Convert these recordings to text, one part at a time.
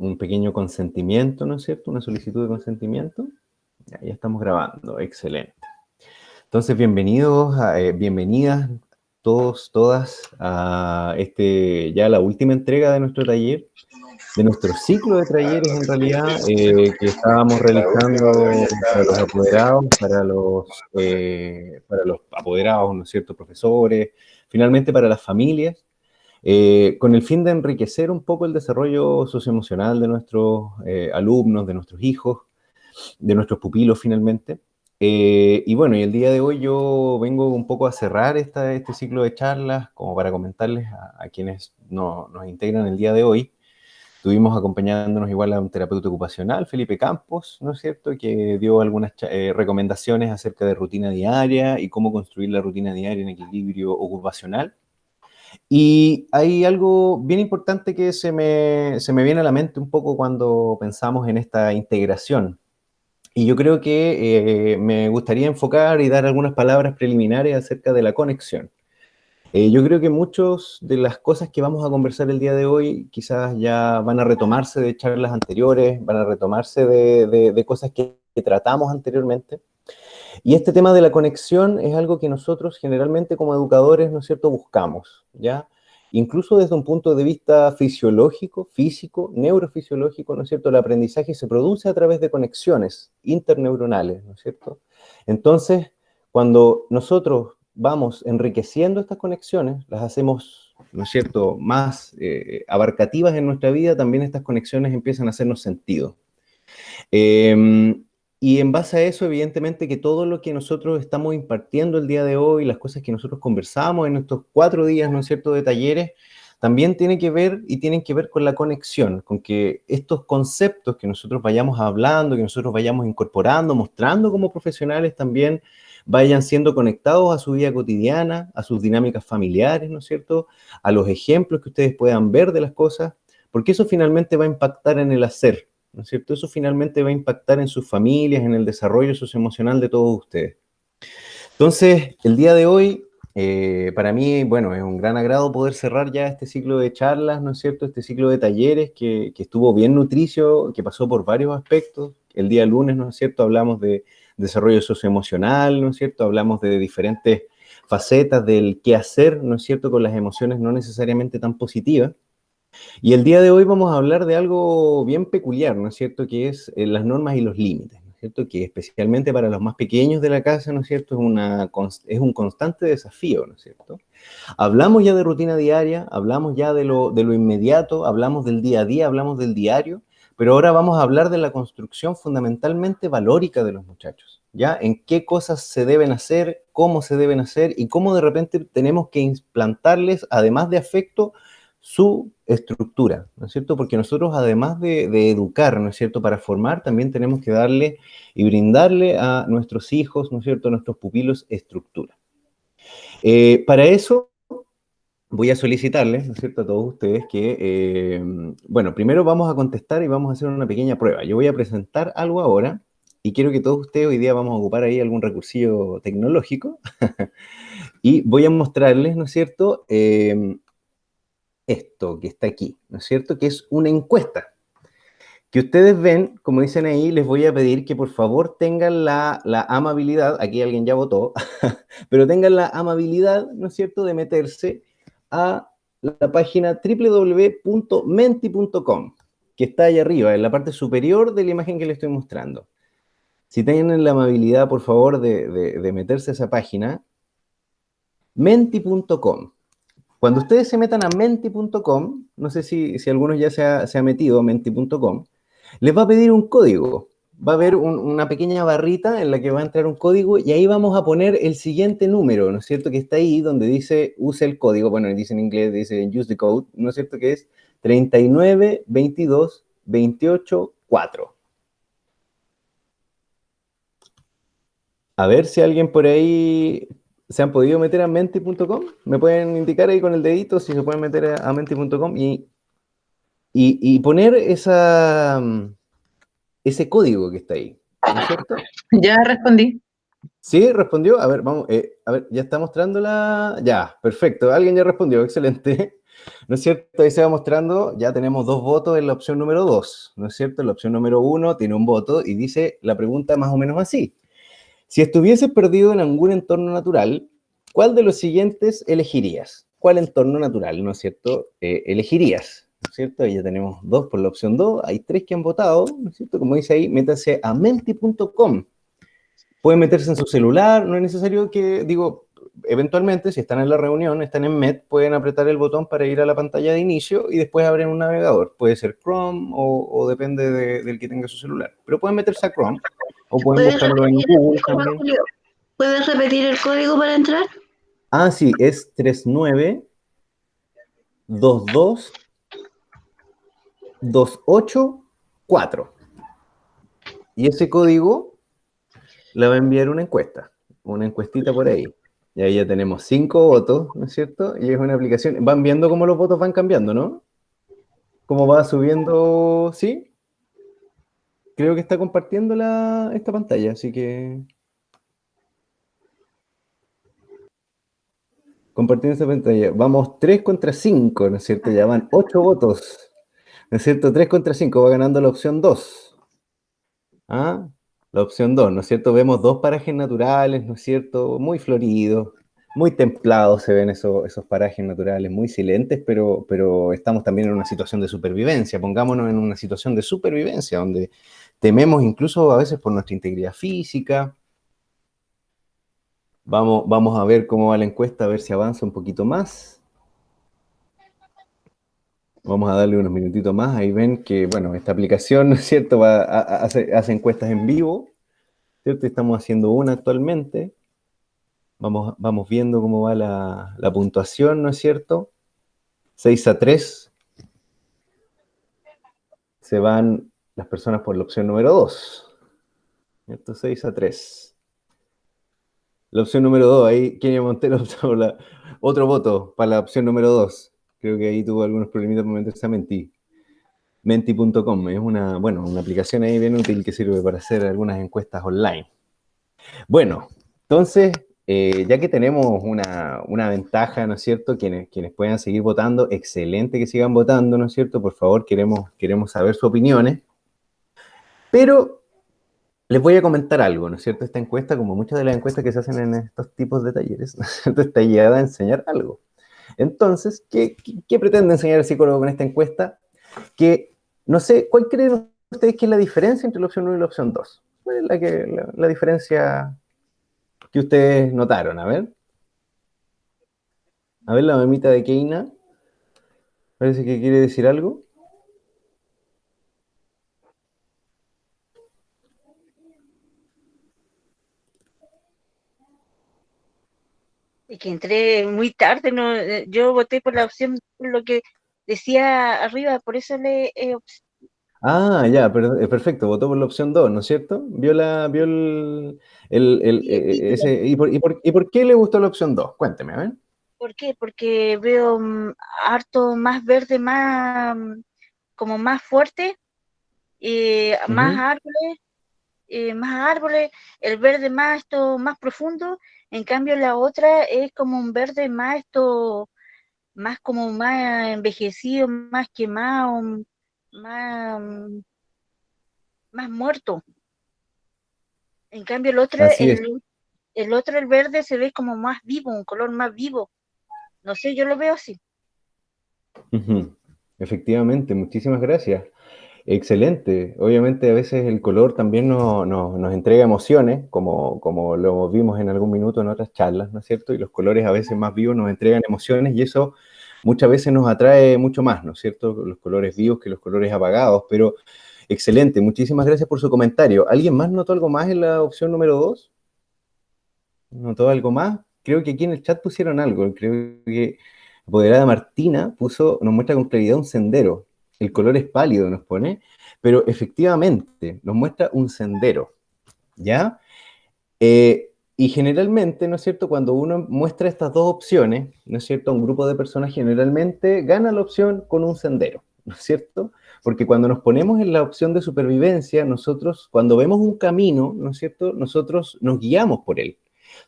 un pequeño consentimiento, ¿no es cierto? Una solicitud de consentimiento. Ya estamos grabando, excelente. Entonces, bienvenidas todos, todas a ya la última entrega de nuestro taller, de nuestro ciclo de talleres en realidad, que estábamos realizando para los apoderados, para los apoderados, ¿no es cierto?, profesores, finalmente para las familias, con el fin de enriquecer un poco el desarrollo socioemocional de nuestros alumnos, de nuestros hijos, de nuestros pupilos finalmente. Y bueno, y el día de hoy yo vengo un poco a cerrar este ciclo de charlas, como para comentarles a quienes nos integran el día de hoy. Estuvimos acompañándonos igual a un terapeuta ocupacional, Felipe Campos, ¿no es cierto?, que dio algunas recomendaciones acerca de rutina diaria y cómo construir la rutina diaria en equilibrio ocupacional. Y hay algo bien importante que se me viene a la mente un poco cuando pensamos en esta integración. Y yo creo que me gustaría enfocar y dar algunas palabras preliminares acerca de la conexión. Yo creo que muchas de las cosas que vamos a conversar el día de hoy quizás ya van a retomarse de charlas anteriores, van a retomarse de cosas que tratamos anteriormente. Y este tema de la conexión es algo que nosotros generalmente como educadores, ¿no es cierto?, buscamos, ¿ya? Incluso desde un punto de vista fisiológico, físico, neurofisiológico, ¿no es cierto?, el aprendizaje se produce a través de conexiones interneuronales, ¿no es cierto? Entonces, cuando nosotros vamos enriqueciendo estas conexiones, las hacemos, ¿no es cierto?, más abarcativas en nuestra vida, también estas conexiones empiezan a hacernos sentido. Y en base a eso, evidentemente, que todo lo que nosotros estamos impartiendo el día de hoy, las cosas que nosotros conversamos en estos 4 días, ¿no es cierto?, de talleres, también tienen que ver con la conexión, con que estos conceptos que nosotros vayamos hablando, que nosotros vayamos incorporando, mostrando como profesionales también, vayan siendo conectados a su vida cotidiana, a sus dinámicas familiares, ¿no es cierto?, a los ejemplos que ustedes puedan ver de las cosas, porque eso finalmente va a impactar en el hacer, ¿no es cierto? Eso finalmente va a impactar en sus familias, en el desarrollo socioemocional de todos ustedes. Entonces, el día de hoy, para mí, bueno, es un gran agrado poder cerrar ya este ciclo de charlas, ¿no es cierto? Este ciclo de talleres que estuvo bien nutricio, que pasó por varios aspectos. El día lunes, ¿no es cierto?, hablamos de desarrollo socioemocional, ¿no es cierto? Hablamos de diferentes facetas del qué hacer, ¿no es cierto?, con las emociones no necesariamente tan positivas. Y el día de hoy vamos a hablar de algo bien peculiar, ¿no es cierto?, que es las normas y los límites, ¿no es cierto?, que especialmente para los más pequeños de la casa, ¿no es cierto?, es un constante desafío, ¿no es cierto? Hablamos ya de rutina diaria, hablamos ya de lo inmediato, hablamos del día a día, hablamos del diario, pero ahora vamos a hablar de la construcción fundamentalmente valórica de los muchachos, ¿ya? En qué cosas se deben hacer, cómo se deben hacer y cómo de repente tenemos que implantarles, además de afecto, su estructura, ¿no es cierto? Porque nosotros, además de educar, ¿no es cierto?, para formar, también tenemos que darle y brindarle a nuestros hijos, ¿no es cierto?, a nuestros pupilos, estructura. Para eso, voy a solicitarles, ¿no es cierto?, a todos ustedes que, bueno, primero vamos a contestar y vamos a hacer una pequeña prueba. Yo voy a presentar algo ahora y quiero que todos ustedes hoy día vamos a ocupar ahí algún recursillo tecnológico y voy a mostrarles, ¿no es cierto?, esto que está aquí, ¿no es cierto?, que es una encuesta. Que ustedes ven, como dicen ahí, les voy a pedir que por favor tengan la amabilidad, aquí alguien ya votó, pero tengan la amabilidad, ¿no es cierto?, de meterse a la página www.menti.com, que está ahí arriba, en la parte superior de la imagen que les estoy mostrando. Si tienen la amabilidad, por favor, de meterse a esa página, menti.com. Cuando ustedes se metan a menti.com, no sé si algunos ya se ha metido a menti.com, les va a pedir un código. Va a haber una pequeña barrita en la que va a entrar un código y ahí vamos a poner el siguiente número, ¿no es cierto?, que está ahí donde dice use el código, bueno, dice en inglés, dice use the code, ¿no es cierto?, que es 39 22 28 4. A ver si alguien por ahí se han podido meter a menti.com. Me pueden indicar ahí con el dedito si se pueden meter a menti.com y poner ese código que está ahí, ¿no es cierto? Ya respondí. ¿Sí? ¿Respondió? A ver, vamos, a ver, ya está mostrándola. Ya, perfecto. Alguien ya respondió, excelente. ¿No es cierto? Ahí se va mostrando, ya tenemos 2 votos en la opción número 2, ¿no es cierto? La opción número 1 tiene un voto y dice la pregunta más o menos así. Si estuvieses perdido en algún entorno natural, ¿cuál de los siguientes elegirías? ¿Cuál entorno natural, no es cierto? Elegirías, ¿no es cierto? Ahí ya tenemos 2 por la opción 2, hay 3 que han votado, ¿no es cierto? Como dice ahí, métanse a menti.com. Pueden meterse en su celular, no es necesario que, digo, eventualmente, si están en la reunión, están en Met, pueden apretar el botón para ir a la pantalla de inicio y después abren un navegador. Puede ser Chrome o depende del que tenga su celular. Pero pueden meterse a Chrome o pueden ¿Puedes buscarlo en repetir el Google código, también. Julio? ¿Puedes repetir el código para entrar? Ah, sí, es 3922284. Y ese código le va a enviar una encuestita por ahí. Y ahí ya tenemos 5 votos, ¿no es cierto? Y es una aplicación. Van viendo cómo los votos van cambiando, ¿no? Cómo va subiendo, ¿sí? Creo que está compartiendo esta pantalla, así que... Compartiendo esta pantalla. Vamos 3 contra 5, ¿no es cierto? Ya van 8 votos, ¿no es cierto? 3 contra 5 va ganando la opción 2. ¿Ah? La opción 2, ¿no es cierto? Vemos 2 parajes naturales, ¿no es cierto? Muy floridos, muy templados se ven esos parajes naturales, muy silentes, pero estamos también en una situación de supervivencia. Pongámonos en una situación de supervivencia, donde tememos incluso a veces por nuestra integridad física. Vamos a ver cómo va la encuesta, a ver si avanza un poquito más. Vamos a darle unos minutitos más. Ahí ven que, bueno, esta aplicación, ¿no es cierto? Hace encuestas en vivo, ¿cierto? Estamos haciendo una actualmente. Vamos viendo cómo va la puntuación, ¿no es cierto? 6-3 se van las personas por la opción número 2. ¿Cierto? 6-3. La opción número 2, ahí Kenia Montero optó otro voto para la opción número 2. Creo que ahí tuvo algunos problemitas para meterse a Menti. Menti.com es una aplicación ahí bien útil que sirve para hacer algunas encuestas online. Bueno, entonces, ya que tenemos una ventaja, ¿no es cierto? Quienes puedan seguir votando, excelente que sigan votando, ¿no es cierto? Por favor, queremos saber sus opiniones. Pero les voy a comentar algo, ¿no es cierto? Esta encuesta, como muchas de las encuestas que se hacen en estos tipos de talleres, ¿no es cierto? Está guiada a enseñar algo. Entonces, ¿qué pretende enseñar el psicólogo con esta encuesta? Que, no sé, ¿cuál creen ustedes que es la diferencia entre la opción 1 y la opción 2? ¿Cuál es la diferencia que ustedes notaron? A ver la mamita de Keina, parece que quiere decir algo. Y que entré muy tarde, no, yo voté por la opción, por lo que decía arriba, por eso le Ah, ya, perfecto, votó por la opción 2, ¿no es cierto? Vio ese, ¿y por qué le gustó la opción 2? Cuénteme, a ver. ¿por qué? Porque veo harto más verde, más como más fuerte, Ujú. más árboles, el verde más esto más profundo. En cambio la otra es como un verde más esto, más como más envejecido, más quemado, más, más muerto. En cambio Así es. el otro, el verde, se ve como más vivo, un color más vivo. No sé, yo lo veo así. Ujú. Efectivamente, muchísimas gracias. Excelente. Obviamente a veces el color también nos entrega emociones, como lo vimos en algún minuto en otras charlas, ¿no es cierto? Y los colores a veces más vivos nos entregan emociones y eso muchas veces nos atrae mucho más, ¿no es cierto? Los colores vivos que los colores apagados, pero excelente. Muchísimas gracias por su comentario. ¿Alguien más notó algo más en la opción número 2? ¿Notó algo más? Creo que aquí en el chat pusieron algo. Creo que Apoderada Martina nos muestra con claridad un sendero. El color es pálido, nos pone, pero efectivamente nos muestra un sendero, ¿ya? Y generalmente, ¿no es cierto? Cuando uno muestra estas dos opciones, ¿no es cierto? Un grupo de personas generalmente gana la opción con un sendero, ¿no es cierto? Porque cuando nos ponemos en la opción de supervivencia, nosotros, cuando vemos un camino, ¿no es cierto? Nosotros nos guiamos por él.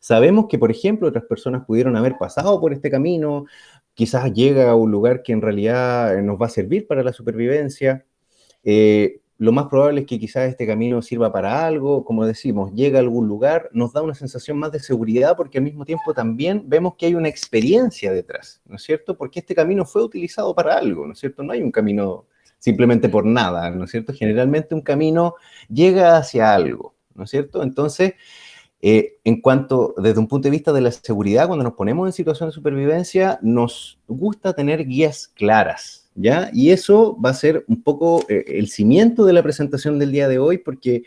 Sabemos que, por ejemplo, otras personas pudieron haber pasado por este camino, quizás llega a un lugar que en realidad nos va a servir para la supervivencia. Lo más probable es que quizás este camino sirva para algo, como decimos, llega a algún lugar, nos da una sensación más de seguridad porque al mismo tiempo también vemos que hay una experiencia detrás, ¿no es cierto? Porque este camino fue utilizado para algo, ¿no es cierto? No hay un camino simplemente por nada, ¿no es cierto? Generalmente un camino llega hacia algo, ¿no es cierto? Entonces, en cuanto, desde un punto de vista de la seguridad, cuando nos ponemos en situación de supervivencia, nos gusta tener guías claras, ¿ya? Y eso va a ser un poco el cimiento de la presentación del día de hoy, porque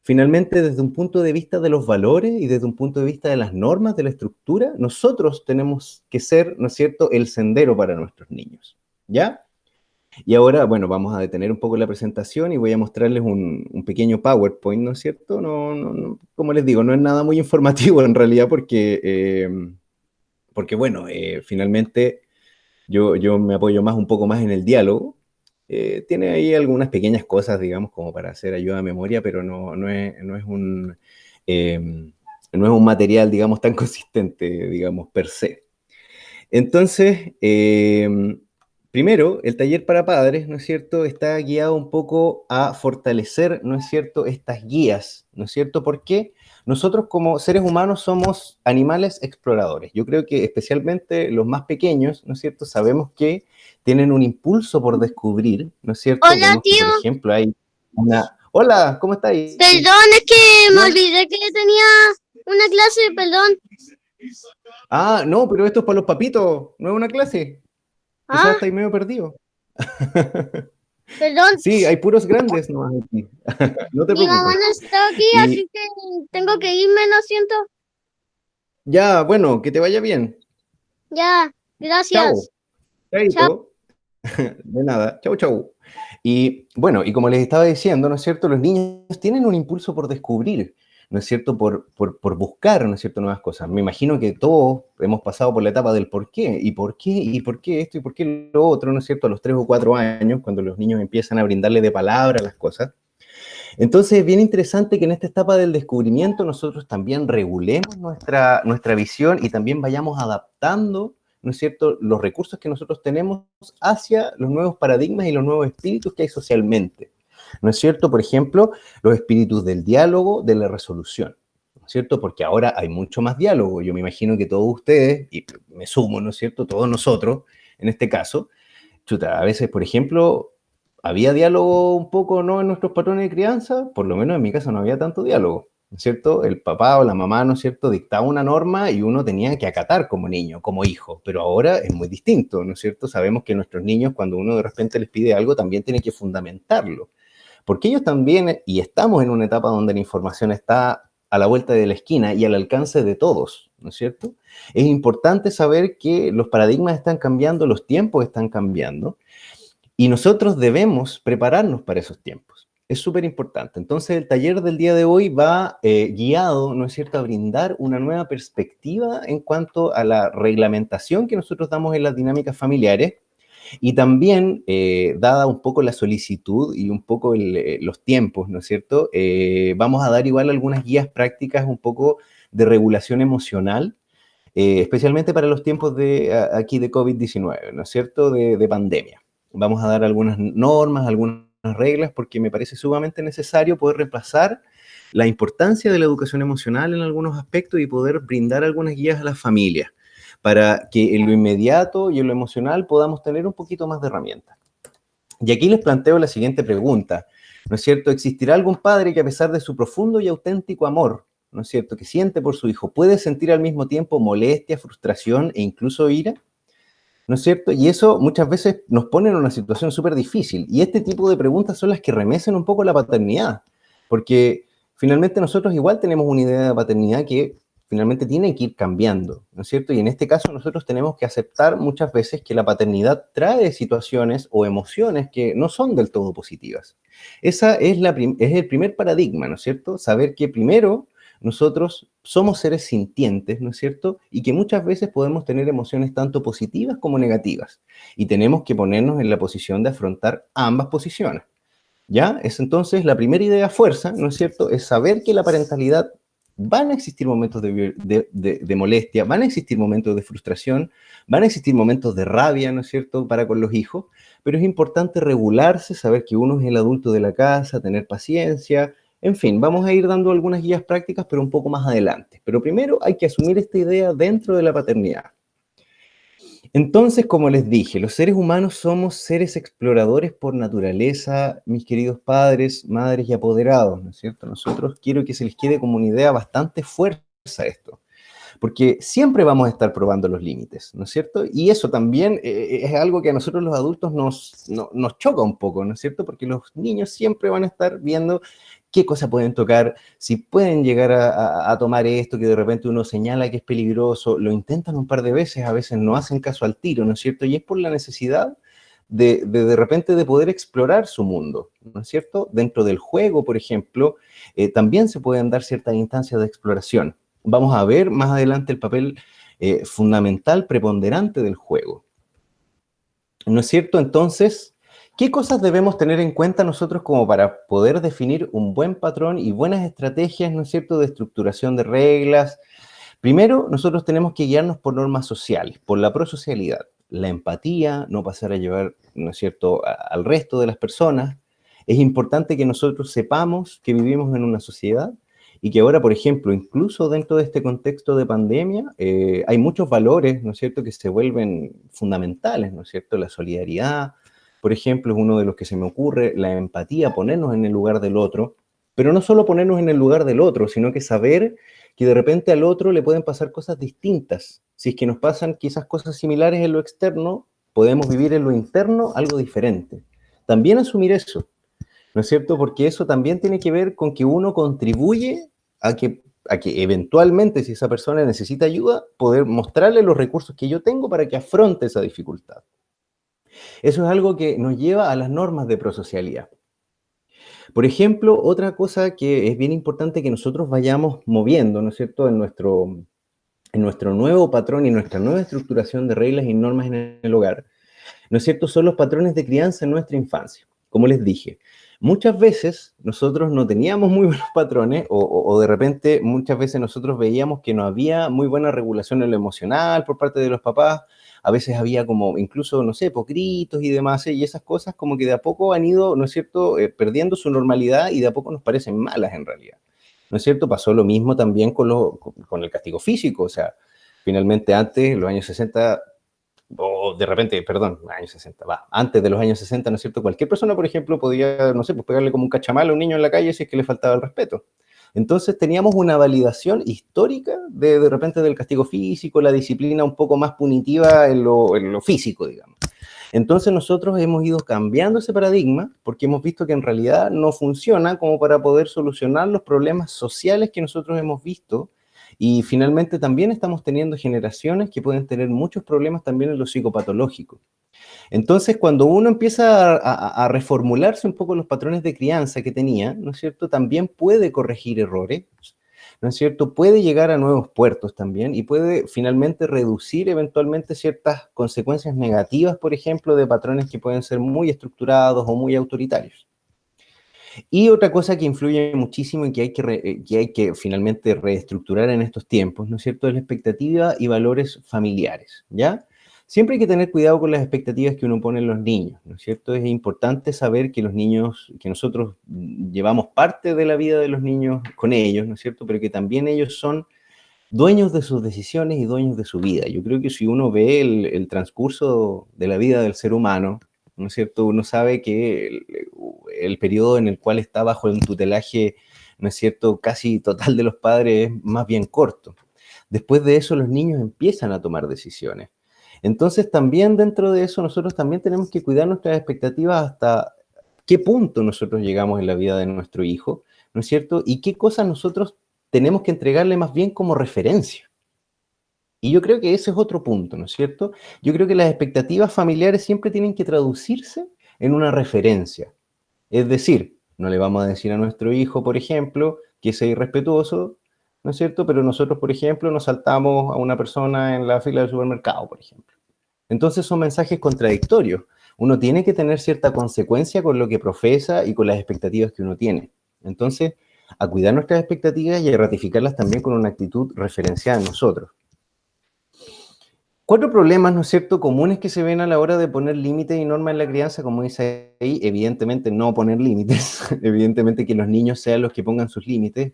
finalmente desde un punto de vista de los valores y desde un punto de vista de las normas, de la estructura, nosotros tenemos que ser, ¿no es cierto?, el sendero para nuestros niños, ¿ya? Y ahora, bueno, vamos a detener un poco la presentación y voy a mostrarles un pequeño PowerPoint, ¿no es cierto? Como les digo, no es nada muy informativo en realidad porque bueno, finalmente yo me apoyo un poco más en el diálogo. Tiene ahí algunas pequeñas cosas, digamos, como para hacer ayuda a memoria, pero eh, no es un material, digamos, tan consistente, digamos, per se. Entonces, primero, el taller para padres, ¿no es cierto?, está guiado un poco a fortalecer, ¿no es cierto?, estas guías, ¿no es cierto? Porque nosotros como seres humanos somos animales exploradores. Yo creo que especialmente los más pequeños, ¿no es cierto?, sabemos que tienen un impulso por descubrir, ¿no es cierto? Hola, Vemos que, tío. por ejemplo, hay una... Hola, ¿cómo estáis? Perdón, es que me ¿No? olvidé que tenía una clase, perdón. Ah, no, pero esto es para los papitos, no es una clase. Quizás Ah, estáis medio perdidos. perdón. Sí, hay puros grandes nomás aquí. No te Mi mamá preocupes. no está aquí, Y así que tengo que irme, lo siento. ya, bueno, que te vaya bien. Ya, Chao. gracias. Chao. Chaito. De nada. Chau, chau. Y bueno, y como les estaba diciendo, ¿no es cierto? Los niños tienen un impulso por descubrir, ¿no es cierto? Por buscar, ¿no es cierto? Nuevas cosas. Me imagino que todos hemos pasado por la etapa del por qué, y por qué, y por qué esto, y por qué lo otro, ¿no es cierto? A los 3 o 4 años, cuando los niños empiezan a brindarle de palabra las cosas. Entonces, es bien interesante que en esta etapa del descubrimiento nosotros también regulemos nuestra visión y también vayamos adaptando, ¿no es cierto?, los recursos que nosotros tenemos hacia los nuevos paradigmas y los nuevos espíritus que hay socialmente, ¿no es cierto? Por ejemplo, los espíritus del diálogo, de la resolución, ¿no es cierto? Porque ahora hay mucho más diálogo. Yo me imagino que todos ustedes, y me sumo, ¿no es cierto?, todos nosotros, en este caso, chuta, a veces, por ejemplo, había diálogo un poco, ¿no?, en nuestros patrones de crianza, por lo menos en mi casa no había tanto diálogo, ¿no es cierto? El papá o la mamá, ¿no es cierto?, dictaba una norma y uno tenía que acatar como niño, como hijo, pero ahora es muy distinto, ¿no es cierto? Sabemos que nuestros niños, cuando uno de repente les pide algo, también tiene que fundamentarlo, porque ellos también, y estamos en una etapa donde la información está a la vuelta de la esquina y al alcance de todos, ¿no es cierto? Es importante saber que los paradigmas están cambiando, los tiempos están cambiando, y nosotros debemos prepararnos para esos tiempos. Es súper importante. Entonces, el taller del día de hoy va guiado, ¿no es cierto?, a brindar una nueva perspectiva en cuanto a la reglamentación que nosotros damos en las dinámicas familiares y también, dada un poco la solicitud y un poco los tiempos, ¿no es cierto?, vamos a dar igual algunas guías prácticas un poco de regulación emocional, especialmente para los tiempos aquí de COVID-19, ¿no es cierto?, de pandemia. Vamos a dar algunas normas, algunas reglas, porque me parece sumamente necesario poder repasar la importancia de la educación emocional en algunos aspectos y poder brindar algunas guías a las familias, para que en lo inmediato y en lo emocional podamos tener un poquito más de herramientas. Y aquí les planteo la siguiente pregunta, ¿no es cierto? ¿Existirá algún padre que a pesar de su profundo y auténtico amor, ¿no es cierto?, que siente por su hijo, puede sentir al mismo tiempo molestia, frustración e incluso ira? ¿No es cierto? Y eso muchas veces nos pone en una situación súper difícil. Y este tipo de preguntas son las que remecen un poco la paternidad, porque finalmente nosotros igual tenemos una idea de paternidad que finalmente tiene que ir cambiando, ¿no es cierto? Y en este caso nosotros tenemos que aceptar muchas veces que la paternidad trae situaciones o emociones que no son del todo positivas. Esa es el primer paradigma, ¿no es cierto? Saber que primero nosotros somos seres sintientes, ¿no es cierto? Y que muchas veces podemos tener emociones tanto positivas como negativas. Y tenemos que ponernos en la posición de afrontar ambas posiciones. ¿Ya? Es entonces la primera idea fuerza, ¿no es cierto? Es saber que la parentalidad van a existir momentos de molestia, van a existir momentos de frustración, van a existir momentos de rabia, ¿no es cierto?, para con los hijos, pero es importante regularse, saber que uno es el adulto de la casa, tener paciencia, en fin, vamos a ir dando algunas guías prácticas, pero un poco más adelante. Pero primero hay que asumir esta idea dentro de la paternidad. Entonces, como les dije, los seres humanos somos seres exploradores por naturaleza, mis queridos padres, madres y apoderados, ¿no es cierto? Nosotros quiero que se les quede como una idea bastante fuerza esto, porque siempre vamos a estar probando los límites, ¿no es cierto? Y eso también es algo que a nosotros los adultos nos choca un poco, ¿no es cierto? Porque los niños siempre van a estar viendo qué cosa pueden tocar, si pueden llegar a tomar esto que de repente uno señala que es peligroso, lo intentan un par de veces, a veces no hacen caso al tiro, ¿no es cierto? Y es por la necesidad de repente de poder explorar su mundo, ¿no es cierto? Dentro del juego, por ejemplo, también se pueden dar ciertas instancias de exploración. Vamos a ver más adelante el papel fundamental, preponderante del juego. ¿No es cierto? Entonces, ¿qué cosas debemos tener en cuenta nosotros como para poder definir un buen patrón y buenas estrategias, ¿no es cierto?, de estructuración de reglas? Primero, nosotros tenemos que guiarnos por normas sociales, por la prosocialidad, la empatía, no pasar a llevar, ¿no es cierto?, al resto de las personas. Es importante que nosotros sepamos que vivimos en una sociedad y que ahora, por ejemplo, incluso dentro de este contexto de pandemia, hay muchos valores, ¿no es cierto?, que se vuelven fundamentales, ¿no es cierto? La solidaridad, por ejemplo, es uno de los que se me ocurre, la empatía, ponernos en el lugar del otro, pero no solo ponernos en el lugar del otro, sino que saber que de repente al otro le pueden pasar cosas distintas. Si es que nos pasan quizás cosas similares en lo externo, podemos vivir en lo interno algo diferente. También asumir eso, ¿no es cierto? Porque eso también tiene que ver con que uno contribuye a que eventualmente, si esa persona necesita ayuda, poder mostrarle los recursos que yo tengo para que afronte esa dificultad. Eso es algo que nos lleva a las normas de prosocialidad. Por ejemplo, otra cosa que es bien importante que nosotros vayamos moviendo, ¿no es cierto?, en nuestro nuevo patrón y nuestra nueva estructuración de reglas y normas en el hogar, ¿no es cierto?, son los patrones de crianza en nuestra infancia. Como les dije, muchas veces nosotros no teníamos muy buenos patrones o de repente muchas veces nosotros veíamos que no había muy buena regulación en lo emocional por parte de los papás. A veces había como incluso, no sé, gritos y demás, y esas cosas como que de a poco han ido, ¿no es cierto?, perdiendo su normalidad y de a poco nos parecen malas en realidad. ¿No es cierto? Pasó lo mismo también con el castigo físico, o sea, finalmente antes, en los años 60, o de repente, perdón, años 60, antes de los años 60, ¿no es cierto? Cualquier persona, por ejemplo, podía, no sé, pues pegarle como un cachamal a un niño en la calle si es que le faltaba el respeto. Entonces teníamos una validación histórica de repente del castigo físico, la disciplina un poco más punitiva en lo físico, digamos. Entonces nosotros hemos ido cambiando ese paradigma porque hemos visto que en realidad no funciona como para poder solucionar los problemas sociales que nosotros hemos visto. Y finalmente también estamos teniendo generaciones que pueden tener muchos problemas también en lo psicopatológico. Entonces, cuando uno empieza a reformularse un poco los patrones de crianza que tenía, ¿no es cierto?, también puede corregir errores, ¿no es cierto?, puede llegar a nuevos puertos también y puede finalmente reducir eventualmente ciertas consecuencias negativas, por ejemplo, de patrones que pueden ser muy estructurados o muy autoritarios. Y otra cosa que influye muchísimo y que hay que finalmente reestructurar en estos tiempos, ¿no es cierto?, es la expectativa y valores familiares, ¿ya? Siempre hay que tener cuidado con las expectativas que uno pone en los niños, ¿no es cierto? Es importante saber que los niños, que nosotros llevamos parte de la vida de los niños con ellos, ¿no es cierto? Pero que también ellos son dueños de sus decisiones y dueños de su vida. Yo creo que si uno ve el transcurso de la vida del ser humano, ¿no es cierto?, uno sabe que el periodo en el cual está bajo el tutelaje, ¿no es cierto?, casi total de los padres es más bien corto. Después de eso los niños empiezan a tomar decisiones. Entonces también dentro de eso nosotros también tenemos que cuidar nuestras expectativas hasta qué punto nosotros llegamos en la vida de nuestro hijo, ¿no es cierto? Y qué cosas nosotros tenemos que entregarle más bien como referencia. Y yo creo que ese es otro punto, ¿no es cierto? Yo creo que las expectativas familiares siempre tienen que traducirse en una referencia. Es decir, no le vamos a decir a nuestro hijo, por ejemplo, que sea irrespetuoso, ¿no es cierto? Pero nosotros, por ejemplo, nos saltamos a una persona en la fila del supermercado, por ejemplo. Entonces son mensajes contradictorios. Uno tiene que tener cierta consecuencia con lo que profesa y con las expectativas que uno tiene. Entonces, a cuidar nuestras expectativas y a ratificarlas también con una actitud referenciada en nosotros. 4 problemas, ¿no es cierto?, comunes que se ven a la hora de poner límites y normas en la crianza, como dice ahí, evidentemente no poner límites, evidentemente que los niños sean los que pongan sus límites.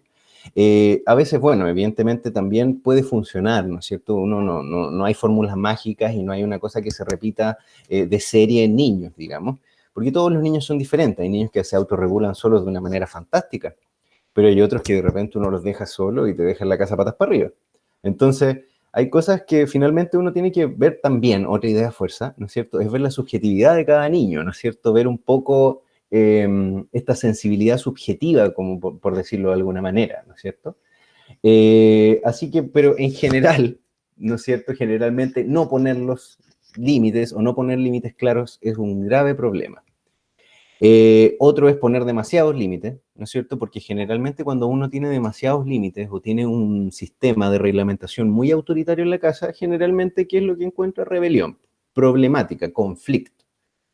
A veces, bueno, evidentemente también puede funcionar, ¿no es cierto? No hay fórmulas mágicas y no hay una cosa que se repita de serie en niños, digamos, porque todos los niños son diferentes. Hay niños que se autorregulan solos de una manera fantástica, pero hay otros que de repente uno los deja solo y te deja en la casa patas para arriba. Entonces, hay cosas que finalmente uno tiene que ver también, otra idea fuerza, ¿no es cierto? Es ver la subjetividad de cada niño, ¿no es cierto? Ver un poco esta sensibilidad subjetiva, como por decirlo de alguna manera, ¿no es cierto? Así que, pero en general, ¿no es cierto? Generalmente no poner los límites o no poner límites claros es un grave problema. Otro es poner demasiados límites, ¿no es cierto? Porque generalmente cuando uno tiene demasiados límites o tiene un sistema de reglamentación muy autoritario en la casa, generalmente, ¿qué es lo que encuentra? Rebelión, problemática, conflicto,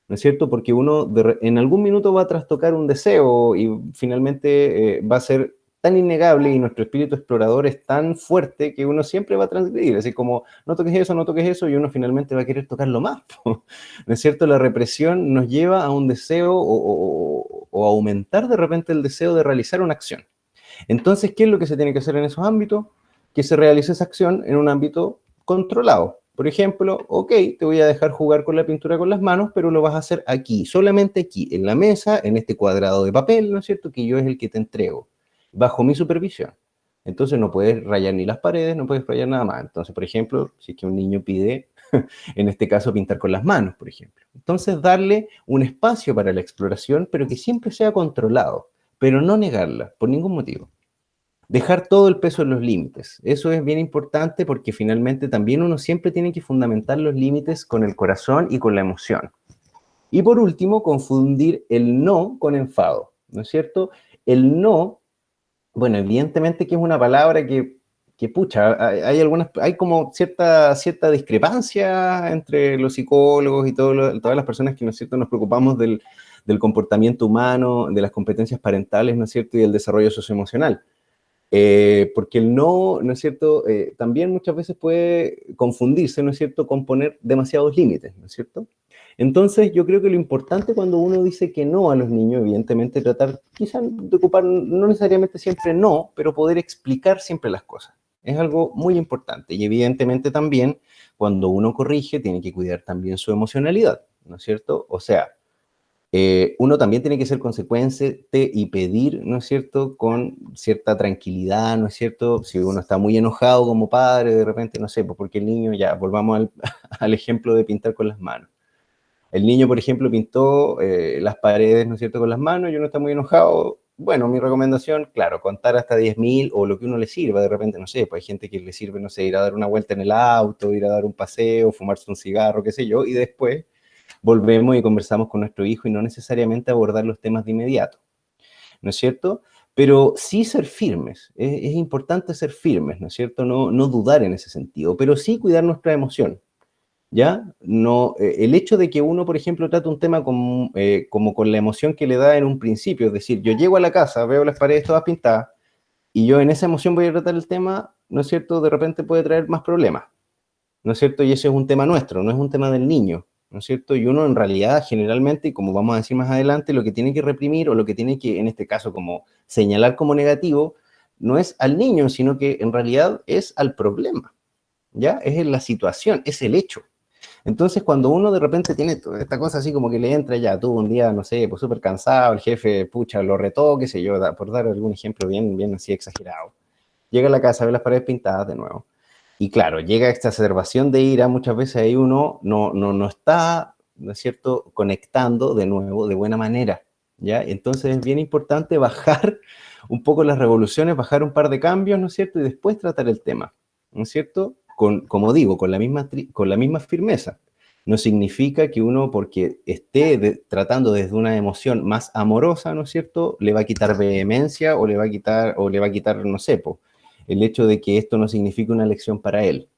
¿no es cierto? Porque uno en algún minuto va a trastocar un deseo y finalmente va a ser tan innegable y nuestro espíritu explorador es tan fuerte que uno siempre va a transgredir, así como no toques eso, no toques eso, y uno finalmente va a querer tocarlo más, ¿no es cierto? La represión nos lleva a un deseo o a aumentar de repente el deseo de realizar una acción. Entonces, ¿qué es lo que se tiene que hacer en esos ámbitos? Que se realice esa acción en un ámbito controlado. Por ejemplo, ok, te voy a dejar jugar con la pintura con las manos, pero lo vas a hacer aquí, solamente aquí, en la mesa, en este cuadrado de papel, ¿no es cierto? Que yo es el que te entrego, bajo mi supervisión. Entonces no puedes rayar ni las paredes, no puedes rayar nada más. Entonces, por ejemplo, si es que un niño pide, en este caso, pintar con las manos, por ejemplo. Entonces, darle un espacio para la exploración, pero que siempre sea controlado, pero no negarla, por ningún motivo. Dejar todo el peso en los límites. Eso es bien importante porque finalmente también uno siempre tiene que fundamentar los límites con el corazón y con la emoción. Y por último, confundir el no con enfado, ¿no es cierto? El no, bueno, evidentemente que es una palabra que pucha, hay como cierta discrepancia entre los psicólogos y todas las personas que, ¿no es cierto?, nos preocupamos del comportamiento humano, de las competencias parentales, ¿no es cierto?, y del desarrollo socioemocional. Porque el no, ¿no es cierto?, también muchas veces puede confundirse, ¿no es cierto?, con poner demasiados límites, ¿no es cierto? Entonces, yo creo que lo importante cuando uno dice que no a los niños, evidentemente tratar quizás de ocupar, no necesariamente siempre no, pero poder explicar siempre las cosas. Es algo muy importante. Y evidentemente también, cuando uno corrige, tiene que cuidar también su emocionalidad, ¿no es cierto? O sea, uno también tiene que ser consecuente y pedir, ¿no es cierto?, con cierta tranquilidad, ¿no es cierto? Si uno está muy enojado como padre, de repente, no sé, pues porque el niño, ya, volvamos al ejemplo de pintar con las manos. El niño, por ejemplo, pintó las paredes, ¿no es cierto?, con las manos y uno está muy enojado. Bueno, mi recomendación, claro, contar hasta 10.000 o lo que uno le sirva. De repente, no sé, pues hay gente que le sirve, no sé, ir a dar una vuelta en el auto, ir a dar un paseo, fumarse un cigarro, qué sé yo, y después volvemos y conversamos con nuestro hijo y no necesariamente abordar los temas de inmediato, ¿no es cierto? Pero sí ser firmes, es importante ser firmes, ¿no es cierto? No dudar en ese sentido, pero sí cuidar nuestra emoción. ¿Ya? No, el hecho de que uno, por ejemplo, trate un tema como con la emoción que le da en un principio, es decir, yo llego a la casa, veo las paredes todas pintadas, y yo en esa emoción voy a tratar el tema, ¿no es cierto?, de repente puede traer más problemas, ¿no es cierto? Y ese es un tema nuestro, no es un tema del niño, ¿no es cierto? Y uno en realidad, generalmente, y como vamos a decir más adelante, lo que tiene que reprimir o lo que tiene que, en este caso, como señalar como negativo, no es al niño, sino que en realidad es al problema, ¿ya? Es la situación, es el hecho. Entonces, cuando uno de repente tiene toda esta cosa así como que le entra ya, tuvo un día, no sé, pues súper cansado, el jefe, pucha, lo retó, qué sé yo, por dar algún ejemplo bien así exagerado. Llega a la casa, ve las paredes pintadas de nuevo. Y claro, llega esta exacerbación de ira, muchas veces ahí uno no está, ¿no es cierto?, conectando de nuevo de buena manera, ¿ya? Entonces es bien importante bajar un poco las revoluciones, bajar un par de cambios, ¿no es cierto?, y después tratar el tema, ¿no es cierto?, como digo, con la misma firmeza. No significa que uno, porque esté tratando desde una emoción más amorosa, ¿no es cierto?, le va a quitar vehemencia o le va a quitar, no sé, el hecho de que esto no signifique una lección para él.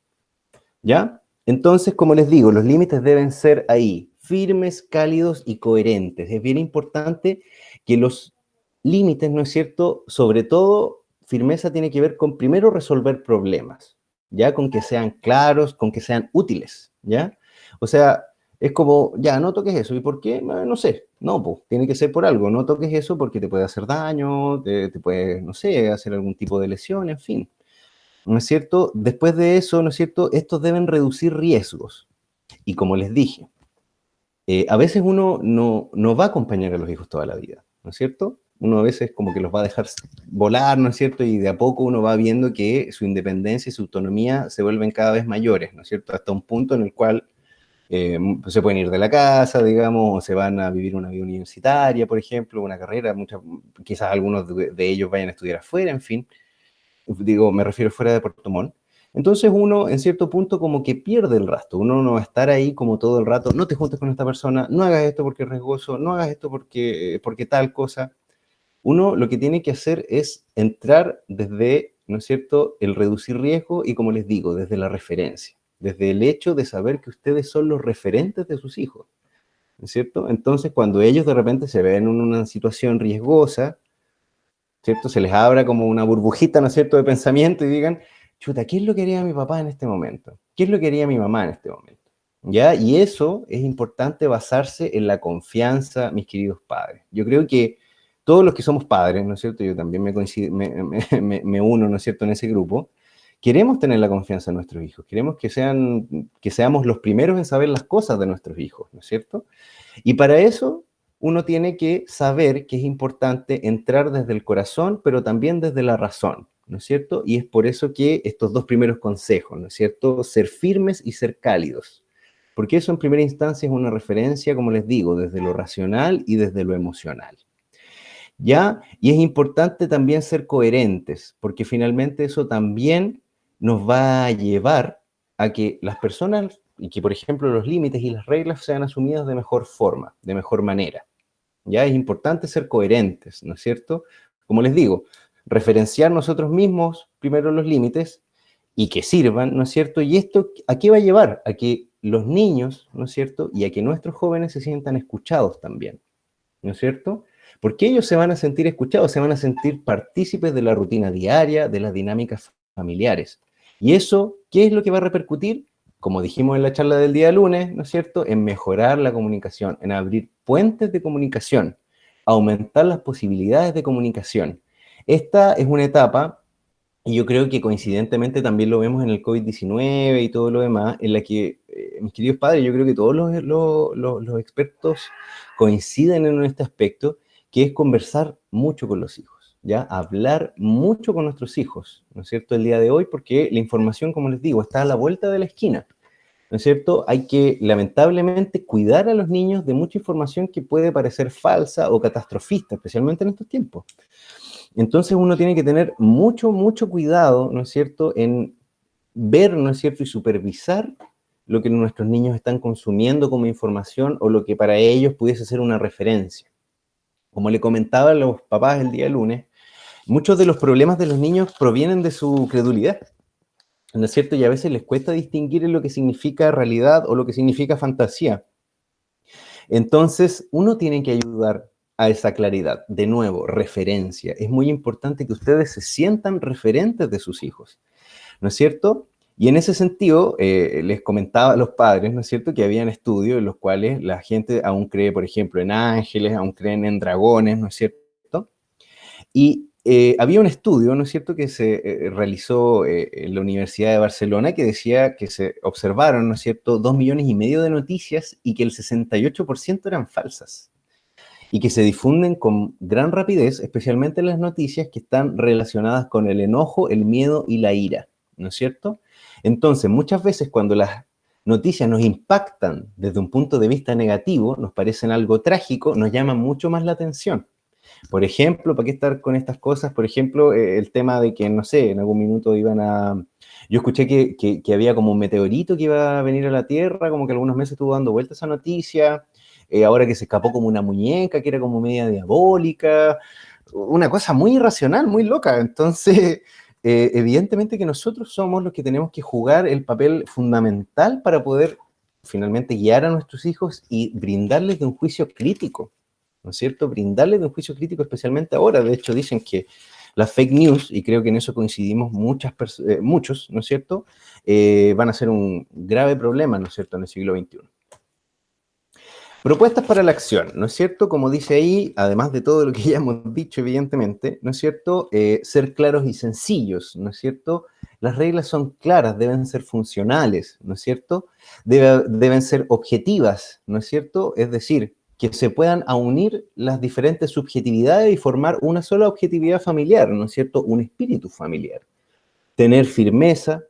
¿Ya? Entonces, como les digo, los límites deben ser ahí, firmes, cálidos y coherentes. Es bien importante que los límites, ¿no es cierto? Sobre todo, firmeza tiene que ver con primero resolver problemas, ¿ya? Con que sean claros, con que sean útiles, ¿ya? O sea, es como, ya, no toques eso. ¿Y por qué? No sé. No, pues, tiene que ser por algo. No toques eso porque te puede hacer daño, te puede, no sé, hacer algún tipo de lesión, en fin. ¿No es cierto? Después de eso, ¿no es cierto? Estos deben reducir riesgos. Y como les dije, a veces uno no va a acompañar a los hijos toda la vida, ¿no es cierto? Uno a veces como que los va a dejar volar, ¿no es cierto? Y de a poco uno va viendo que su independencia y su autonomía se vuelven cada vez mayores, ¿no es cierto? Hasta un punto en el cual pues se pueden ir de la casa, digamos, o se van a vivir una vida universitaria, por ejemplo, una carrera, quizás algunos de ellos vayan a estudiar afuera, en fin. Digo, me refiero fuera de Puerto Montt. Entonces uno, en cierto punto, como que pierde el rastro. Uno no va a estar ahí como todo el rato, no te juntes con esta persona, no hagas esto porque es riesgoso, no hagas esto porque tal cosa. Uno lo que tiene que hacer es entrar desde, ¿no es cierto?, el reducir riesgo y, como les digo, desde la referencia, desde el hecho de saber que ustedes son los referentes de sus hijos, ¿no es cierto? Entonces, cuando ellos de repente se ven en una situación riesgosa, ¿cierto? Se les abra como una burbujita, ¿no es cierto?, de pensamiento y digan, chuta, ¿qué es lo que haría mi papá en este momento? ¿Qué es lo que haría mi mamá en este momento? ¿Ya? Y eso es importante basarse en la confianza, mis queridos padres. Yo creo que todos los que somos padres, ¿no es cierto? Yo también me uno, ¿no es cierto?, en ese grupo. Queremos tener la confianza en nuestros hijos, queremos que seamos los primeros en saber las cosas de nuestros hijos, ¿no es cierto? Y para eso uno tiene que saber que es importante entrar desde el corazón, pero también desde la razón, ¿no es cierto? Y es por eso que estos dos primeros consejos, ¿no es cierto? Ser firmes y ser cálidos. Porque eso en primera instancia es una referencia, como les digo, desde lo racional y desde lo emocional. ¿Ya? Y es importante también ser coherentes, porque finalmente eso también nos va a llevar a que las personas, y que por ejemplo los límites y las reglas sean asumidas de mejor forma, de mejor manera. ¿Ya? Es importante ser coherentes, ¿no es cierto? Como les digo, referenciar nosotros mismos primero los límites y que sirvan, ¿no es cierto? Y esto, ¿a qué va a llevar? A que los niños, ¿no es cierto? Y a que nuestros jóvenes se sientan escuchados también, ¿no es cierto? Porque ellos se van a sentir escuchados, se van a sentir partícipes de la rutina diaria, de las dinámicas familiares. Y eso, ¿qué es lo que va a repercutir? Como dijimos en la charla del día lunes, ¿no es cierto?, en mejorar la comunicación, en abrir puentes de comunicación, aumentar las posibilidades de comunicación. Esta es una etapa, y yo creo que coincidentemente también lo vemos en el COVID-19 y todo lo demás, en la que, mis queridos padres, yo creo que todos los expertos coinciden en este aspecto, que es conversar mucho con los hijos, ¿ya? Hablar mucho con nuestros hijos, ¿no es cierto?, el día de hoy, porque la información, como les digo, está a la vuelta de la esquina, ¿no es cierto? Hay que, lamentablemente, cuidar a los niños de mucha información que puede parecer falsa o catastrofista, especialmente en estos tiempos. Entonces uno tiene que tener mucho, mucho cuidado, ¿no es cierto?, en ver, ¿no es cierto?, y supervisar lo que nuestros niños están consumiendo como información o lo que para ellos pudiese ser una referencia. Como le comentaba a los papás el día lunes, muchos de los problemas de los niños provienen de su credulidad, ¿no es cierto? Y a veces les cuesta distinguir lo que significa realidad o lo que significa fantasía. Entonces, uno tiene que ayudar a esa claridad. De nuevo, referencia. Es muy importante que ustedes se sientan referentes de sus hijos, ¿no es cierto? Y en ese sentido, les comentaba a los padres, ¿no es cierto?, que habían estudios en los cuales la gente aún cree, por ejemplo, en ángeles, aún creen en dragones, ¿no es cierto? Y había un estudio, ¿no es cierto?, que se realizó en la Universidad de Barcelona que decía que se observaron, ¿no es cierto?, 2,5 millones de noticias y que el 68% eran falsas y que se difunden con gran rapidez, especialmente las noticias que están relacionadas con el enojo, el miedo y la ira, ¿no es cierto? Entonces, muchas veces cuando las noticias nos impactan desde un punto de vista negativo, nos parecen algo trágico, nos llaman mucho más la atención. Por ejemplo, ¿para qué estar con estas cosas? Por ejemplo, el tema de que, no sé, en algún minuto iban a... Yo escuché que había como un meteorito que iba a venir a la Tierra, como que algunos meses estuvo dando vuelta esa noticia, ahora que se escapó como una muñeca, que era como media diabólica, una cosa muy irracional, muy loca. Entonces, evidentemente que nosotros somos los que tenemos que jugar el papel fundamental para poder finalmente guiar a nuestros hijos y brindarles de un juicio crítico. ¿no es cierto? Brindarles de un juicio crítico, especialmente ahora. De hecho, dicen que las fake news, y creo que en eso coincidimos muchos, ¿no es cierto?, van a ser un grave problema, ¿no es cierto?, en el siglo XXI. Propuestas para la acción, ¿no es cierto? Como dice ahí, además de todo lo que ya hemos dicho, evidentemente, ¿no es cierto? Ser claros y sencillos, ¿no es cierto? Las reglas son claras, deben ser funcionales, ¿no es cierto? Deben ser objetivas, ¿no es cierto? Es decir, que se puedan unir las diferentes subjetividades y formar una sola objetividad familiar, ¿no es cierto? Un espíritu familiar. Tener firmeza,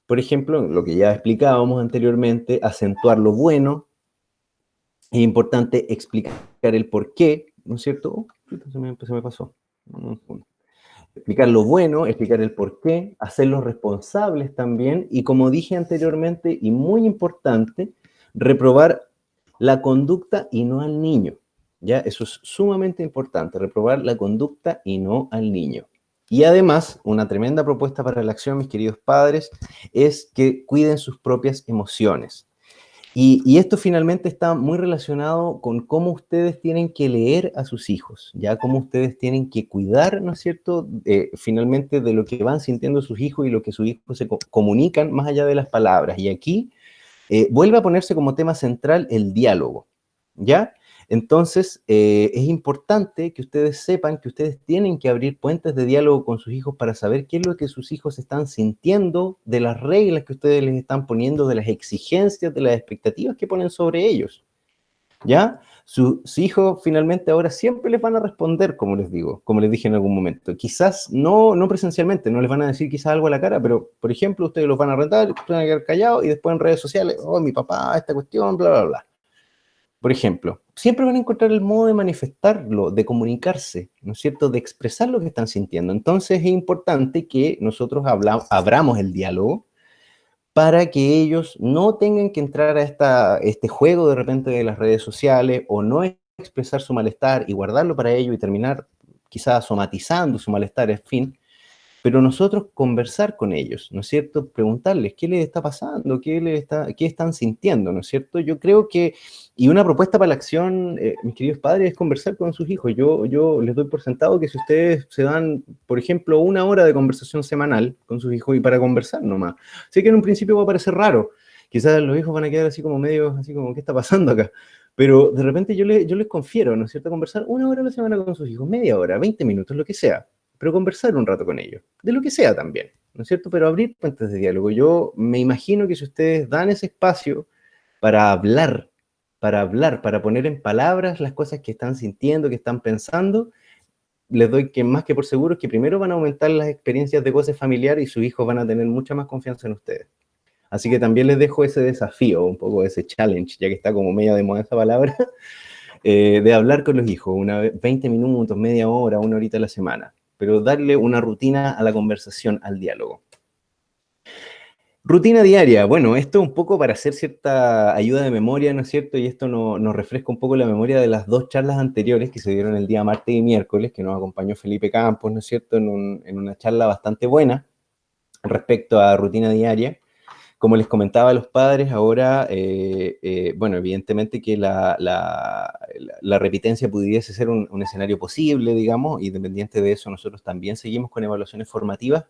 por ejemplo, lo que ya explicábamos anteriormente, acentuar lo bueno. Es importante explicar el por qué, ¿no es cierto? Se me pasó. Explicar lo bueno, explicar el por qué, hacerlos responsables también, y como dije anteriormente, y muy importante, reprobar la conducta y no al niño. ¿Ya? Eso es sumamente importante, reprobar la conducta y no al niño. Y además, una tremenda propuesta para la acción, mis queridos padres, es que cuiden sus propias emociones. Y esto finalmente está muy relacionado con cómo ustedes tienen que leer a sus hijos, ya cómo ustedes tienen que cuidar, ¿no es cierto?, finalmente de lo que van sintiendo sus hijos y lo que sus hijos se comunican más allá de las palabras. Y aquí vuelve a ponerse como tema central el diálogo, ¿ya? Entonces, es importante que ustedes sepan que ustedes tienen que abrir puentes de diálogo con sus hijos para saber qué es lo que sus hijos están sintiendo, de las reglas que ustedes les están poniendo, de las exigencias, de las expectativas que ponen sobre ellos, ¿ya? Sus hijos finalmente ahora siempre les van a responder, como les digo, como les dije en algún momento. Quizás no presencialmente, no les van a decir quizás algo a la cara, pero, por ejemplo, ustedes los van a retar, van a quedar callados y después en redes sociales, oh, mi papá, esta cuestión, bla, bla, bla. Por ejemplo, siempre van a encontrar el modo de manifestarlo, de comunicarse, ¿no es cierto?, de expresar lo que están sintiendo. Entonces es importante que nosotros abramos el diálogo para que ellos no tengan que entrar a este juego de repente de las redes sociales o no expresar su malestar y guardarlo para ello y terminar quizás somatizando su malestar, en fin. Pero nosotros conversar con ellos, ¿no es cierto? Preguntarles qué les está pasando, qué están sintiendo, ¿no es cierto? Yo creo que, y una propuesta para la acción, mis queridos padres, es conversar con sus hijos. Yo les doy por sentado que si ustedes se dan, por ejemplo, 1 hora de conversación semanal con sus hijos y para conversar nomás, sé que en un principio va a parecer raro, quizás los hijos van a quedar así como medio, así como, ¿qué está pasando acá? Pero de repente yo les confiero, ¿no es cierto? Conversar 1 hora a la semana con sus hijos, media hora, 20 minutos, lo que sea, pero conversar un rato con ellos, de lo que sea también, ¿no es cierto? Pero abrir puentes de diálogo. Yo me imagino que si ustedes dan ese espacio para hablar, para poner en palabras las cosas que están sintiendo, que están pensando, les doy que más que por seguro que primero van a aumentar las experiencias de goce familiar y sus hijos van a tener mucha más confianza en ustedes. Así que también les dejo ese desafío, un poco ese challenge, ya que está como media de moda esa palabra, de hablar con los hijos, 20 minutos, media hora, 1 horita a la semana, pero darle una rutina a la conversación, al diálogo. Rutina diaria, bueno, esto un poco para hacer cierta ayuda de memoria, ¿no es cierto? Y esto nos refresca un poco la memoria de las 2 charlas anteriores que se dieron el día martes y miércoles, que nos acompañó Felipe Campos, ¿no es cierto? En una charla bastante buena respecto a rutina diaria. Como les comentaba a los padres, ahora, bueno, evidentemente que la repitencia pudiese ser un escenario posible, digamos, independiente de eso, nosotros también seguimos con evaluaciones formativas,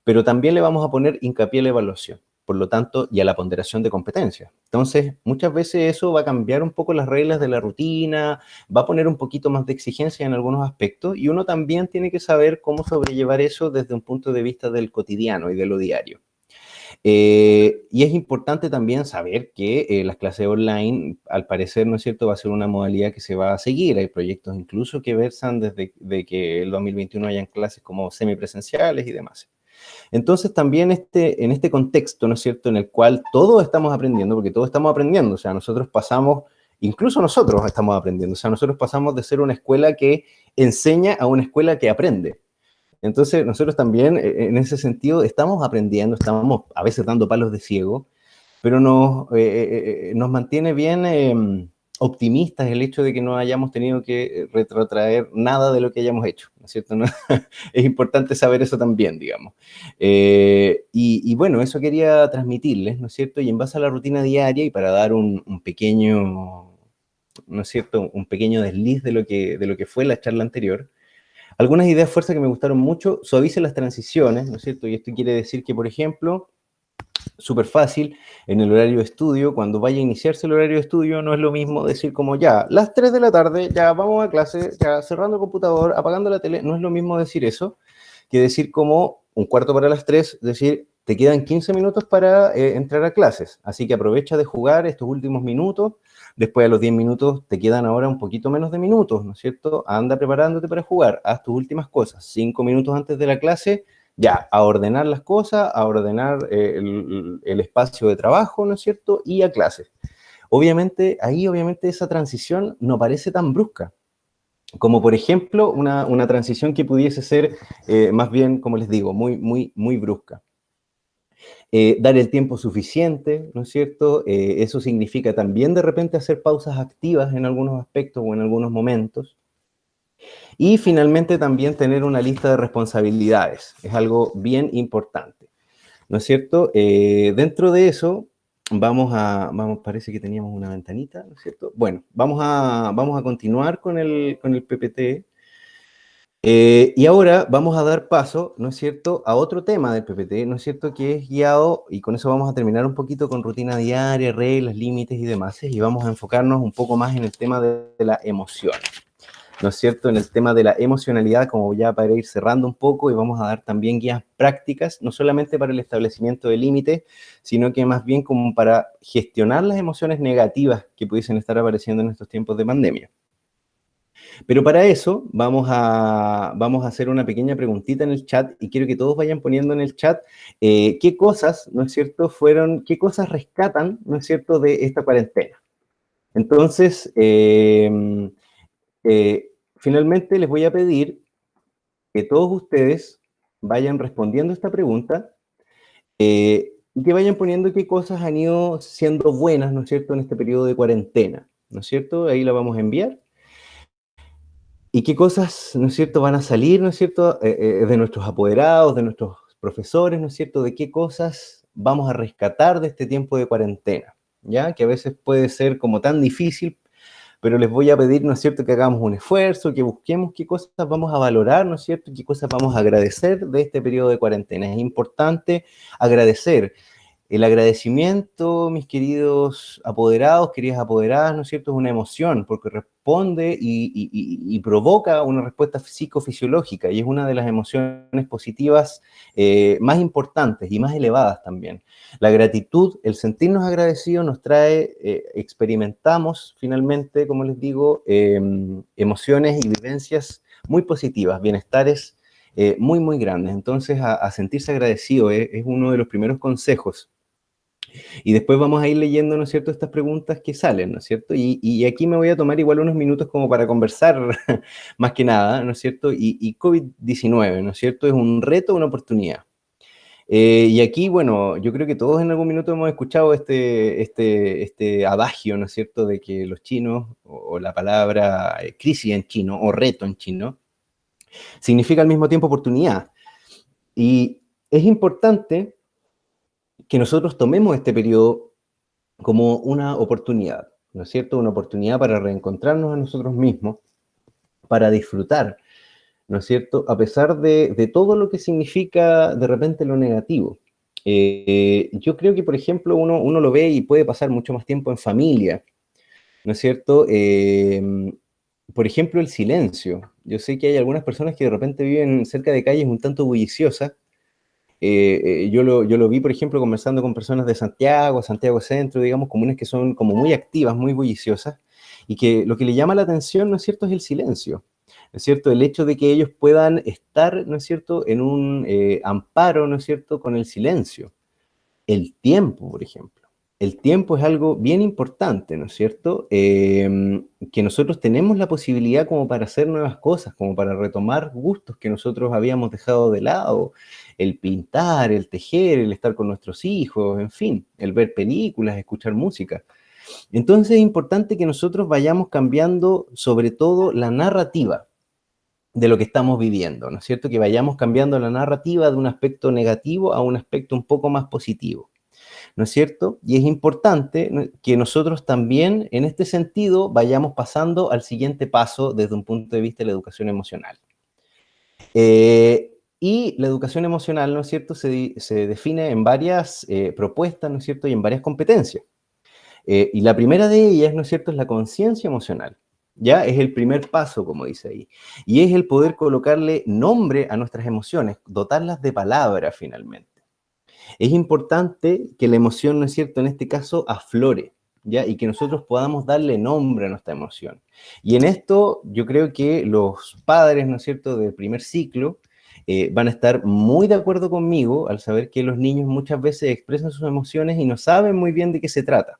pero también le vamos a poner hincapié a la evaluación, por lo tanto, y a la ponderación de competencias. Entonces, muchas veces eso va a cambiar un poco las reglas de la rutina, va a poner un poquito más de exigencia en algunos aspectos, y uno también tiene que saber cómo sobrellevar eso desde un punto de vista del cotidiano y de lo diario. Y es importante también saber que las clases online, al parecer, ¿no es cierto?, va a ser una modalidad que se va a seguir. Hay proyectos incluso que versan desde que el 2021 hayan clases como semipresenciales y demás. Entonces, también en este contexto, ¿no es cierto?, en el cual todos estamos aprendiendo, porque todos estamos aprendiendo, o sea, nosotros pasamos, incluso nosotros estamos aprendiendo, o sea, nosotros pasamos de ser una escuela que enseña a una escuela que aprende. Entonces, nosotros también, en ese sentido, estamos aprendiendo, estamos a veces dando palos de ciego, pero nos mantiene bien optimistas el hecho de que no hayamos tenido que retrotraer nada de lo que hayamos hecho, ¿no es cierto? ¿No? Es importante saber eso también, digamos. Y bueno, eso quería transmitirles, ¿no es cierto? Y en base a la rutina diaria y para dar un pequeño ¿no es cierto?, un pequeño desliz de lo que fue la charla anterior. Algunas ideas fuerza que me gustaron mucho: suavice las transiciones, ¿no es cierto? Y esto quiere decir que, por ejemplo, súper fácil, en el horario de estudio, cuando vaya a iniciarse el horario de estudio, no es lo mismo decir como ya, las 3 de la tarde, ya vamos a clase, ya cerrando el computador, apagando la tele. No es lo mismo decir eso que decir como un cuarto para las 3, decir, te quedan 15 minutos para entrar a clases, así que aprovecha de jugar estos últimos minutos. Después, a los 10 minutos, te quedan ahora un poquito menos de minutos, ¿no es cierto? Anda preparándote para jugar, haz tus últimas cosas. 5 minutos antes de la clase, ya, a ordenar las cosas, a ordenar el espacio de trabajo, ¿no es cierto? Y a clases. Obviamente esa transición no parece tan brusca, como por ejemplo una transición que pudiese ser más bien, como les digo, muy brusca. Dar el tiempo suficiente, ¿no es cierto? Eso significa también de repente hacer pausas activas en algunos aspectos o en algunos momentos. Y finalmente también tener una lista de responsabilidades, es algo bien importante, ¿no es cierto? Dentro de eso, parece que teníamos una ventanita, ¿no es cierto? Bueno, vamos a continuar con el PPT. Y ahora vamos a dar paso, ¿no es cierto?, a otro tema del PPT, ¿no es cierto?, que es guiado, y con eso vamos a terminar un poquito con rutina diaria, reglas, límites y demás, y vamos a enfocarnos un poco más en el tema de la emoción, ¿no es cierto?, en el tema de la emocionalidad, como ya para ir cerrando un poco, y vamos a dar también guías prácticas, no solamente para el establecimiento de límites, sino que más bien como para gestionar las emociones negativas que pudiesen estar apareciendo en estos tiempos de pandemia. Pero para eso vamos a hacer una pequeña preguntita en el chat, y quiero que todos vayan poniendo en el chat qué cosas, ¿no es cierto?, qué cosas rescatan, ¿no es cierto?, de esta cuarentena. Entonces, finalmente les voy a pedir que todos ustedes vayan respondiendo esta pregunta y que vayan poniendo qué cosas han ido siendo buenas, ¿no es cierto?, en este periodo de cuarentena, ¿no es cierto? Ahí la vamos a enviar. ¿Y qué cosas, no es cierto, van a salir, no es cierto, de nuestros apoderados, de nuestros profesores, no es cierto, de qué cosas vamos a rescatar de este tiempo de cuarentena? ¿Ya? Que a veces puede ser como tan difícil, pero les voy a pedir, ¿no es cierto?, que hagamos un esfuerzo, que busquemos qué cosas vamos a valorar, ¿no es cierto?, qué cosas vamos a agradecer de este periodo de cuarentena. Es importante agradecer. El agradecimiento, mis queridos apoderados, queridas apoderadas, ¿no es cierto?, es una emoción, porque responde y provoca una respuesta psicofisiológica, y es una de las emociones positivas más importantes y más elevadas también. La gratitud, el sentirnos agradecidos nos trae, experimentamos finalmente, como les digo, emociones y vivencias muy positivas, bienestares muy grandes. Entonces, a sentirse agradecido es uno de los primeros consejos. Y después vamos a ir leyendo, ¿no es cierto?, estas preguntas que salen, ¿no es cierto? Y aquí me voy a tomar igual unos minutos como para conversar, más que nada, ¿no es cierto? Y COVID-19, ¿no es cierto?, ¿es un reto o una oportunidad? Y aquí, bueno, yo creo que todos en algún minuto hemos escuchado este adagio, ¿no es cierto?, de que los chinos, o la palabra crisis en chino, o reto en chino, significa al mismo tiempo oportunidad. Y es importante que nosotros tomemos este periodo como una oportunidad, ¿no es cierto?, una oportunidad para reencontrarnos a nosotros mismos, para disfrutar, ¿no es cierto?, a pesar de todo lo que significa de repente lo negativo. Yo creo que, por ejemplo, uno lo ve y puede pasar mucho más tiempo en familia, ¿no es cierto? Por ejemplo, el silencio. Yo sé que hay algunas personas que de repente viven cerca de calles un tanto bulliciosas. Yo lo vi, por ejemplo, conversando con personas de Santiago Centro, digamos, comunes que son como muy activas, muy bulliciosas, y que lo que le llama la atención, ¿no es cierto?, es el silencio, ¿no es cierto?, el hecho de que ellos puedan estar, ¿no es cierto?, en un amparo, ¿no es cierto?, con el silencio. El tiempo, por ejemplo. El tiempo es algo bien importante, ¿no es cierto? Que nosotros tenemos la posibilidad como para hacer nuevas cosas, como para retomar gustos que nosotros habíamos dejado de lado, el pintar, el tejer, el estar con nuestros hijos, en fin, el ver películas, escuchar música. Entonces es importante que nosotros vayamos cambiando sobre todo la narrativa de lo que estamos viviendo, ¿no es cierto? Que vayamos cambiando la narrativa de un aspecto negativo a un aspecto un poco más positivo. ¿no es cierto? Y es importante, ¿no?, que nosotros también, en este sentido, vayamos pasando al siguiente paso desde un punto de vista de la educación emocional. Y la educación emocional, ¿no es cierto?, se define en varias propuestas, ¿no es cierto?, y en varias competencias. Y la primera de ellas, ¿no es cierto?, es la conciencia emocional. Ya es el primer paso, como dice ahí. Y es el poder colocarle nombre a nuestras emociones, dotarlas de palabra finalmente. Es importante que la emoción, ¿no es cierto?, en este caso aflore, ¿ya? Y que nosotros podamos darle nombre a nuestra emoción. Y en esto yo creo que los padres, ¿no es cierto?, del primer ciclo van a estar muy de acuerdo conmigo al saber que los niños muchas veces expresan sus emociones y no saben muy bien de qué se trata.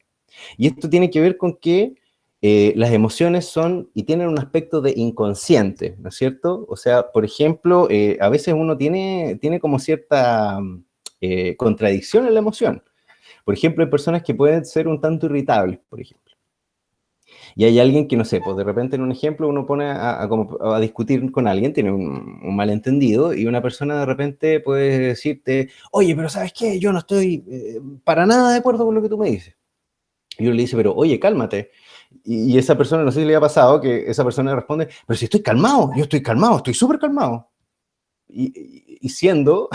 Y esto tiene que ver con que las emociones son y tienen un aspecto de inconsciente, ¿no es cierto? O sea, por ejemplo, a veces uno tiene como cierta contradicción en la emoción. Por ejemplo, hay personas que pueden ser un tanto irritables, por ejemplo. Y hay alguien que, no sé, pues de repente en un ejemplo uno pone a discutir con alguien, tiene un malentendido, y una persona de repente puede decirte, oye, pero ¿sabes qué? Yo no estoy para nada de acuerdo con lo que tú me dices. Y uno le dice, pero oye, cálmate. Y esa persona, no sé si le ha pasado, que esa persona responde, pero si estoy calmado, yo estoy calmado, estoy súper calmado. Y siendo,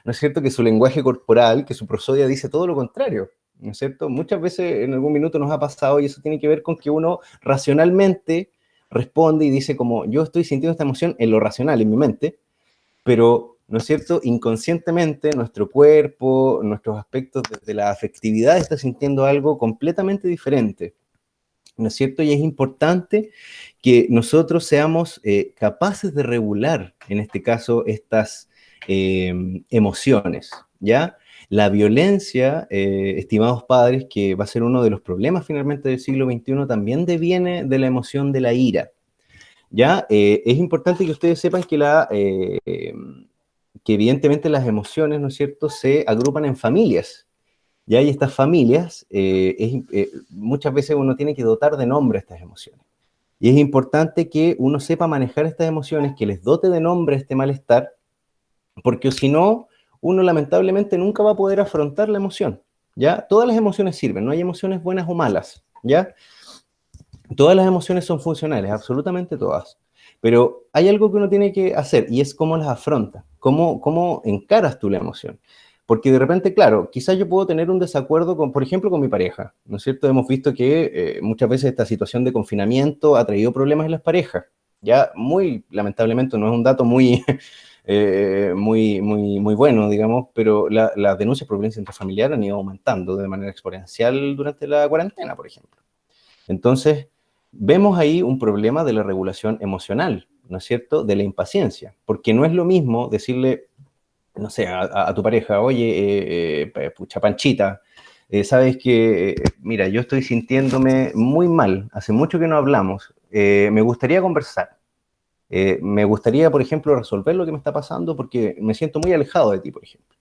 ¿no es cierto?, que su lenguaje corporal, que su prosodia dice todo lo contrario, ¿no es cierto? Muchas veces en algún minuto nos ha pasado y eso tiene que ver con que uno racionalmente responde y dice como, yo estoy sintiendo esta emoción en lo racional, en mi mente, pero, ¿no es cierto?, inconscientemente nuestro cuerpo, nuestros aspectos de la afectividad está sintiendo algo completamente diferente, ¿no es cierto? Y es importante que nosotros seamos capaces de regular, en este caso, estas emociones, ¿ya? La violencia, estimados padres, que va a ser uno de los problemas finalmente del siglo XXI, también deviene de la emoción de la ira, ¿ya? Es importante que ustedes sepan que evidentemente las emociones, ¿no es cierto?, se agrupan en familias. Y hay estas familias, muchas veces uno tiene que dotar de nombre a estas emociones. Y es importante que uno sepa manejar estas emociones, que les dote de nombre a este malestar, porque si no, uno lamentablemente nunca va a poder afrontar la emoción, ¿ya? Todas las emociones sirven, no hay emociones buenas o malas, ¿ya? Todas las emociones son funcionales, absolutamente todas. Pero hay algo que uno tiene que hacer y es cómo las afronta, cómo encaras tú la emoción. Porque de repente, claro, quizás yo puedo tener un desacuerdo con, por ejemplo, con mi pareja, ¿no es cierto? Hemos visto que muchas veces esta situación de confinamiento ha traído problemas en las parejas. Ya muy lamentablemente no es un dato muy, muy bueno, digamos, pero las denuncias por violencia intrafamiliar han ido aumentando de manera exponencial durante la cuarentena, por ejemplo. Entonces, vemos ahí un problema de la regulación emocional, ¿no es cierto?, de la impaciencia, porque no es lo mismo decirle, no sé, a tu pareja, oye, pucha Panchita, sabes que, mira, yo estoy sintiéndome muy mal, hace mucho que no hablamos, me gustaría conversar, me gustaría, por ejemplo, resolver lo que me está pasando porque me siento muy alejado de ti, por ejemplo.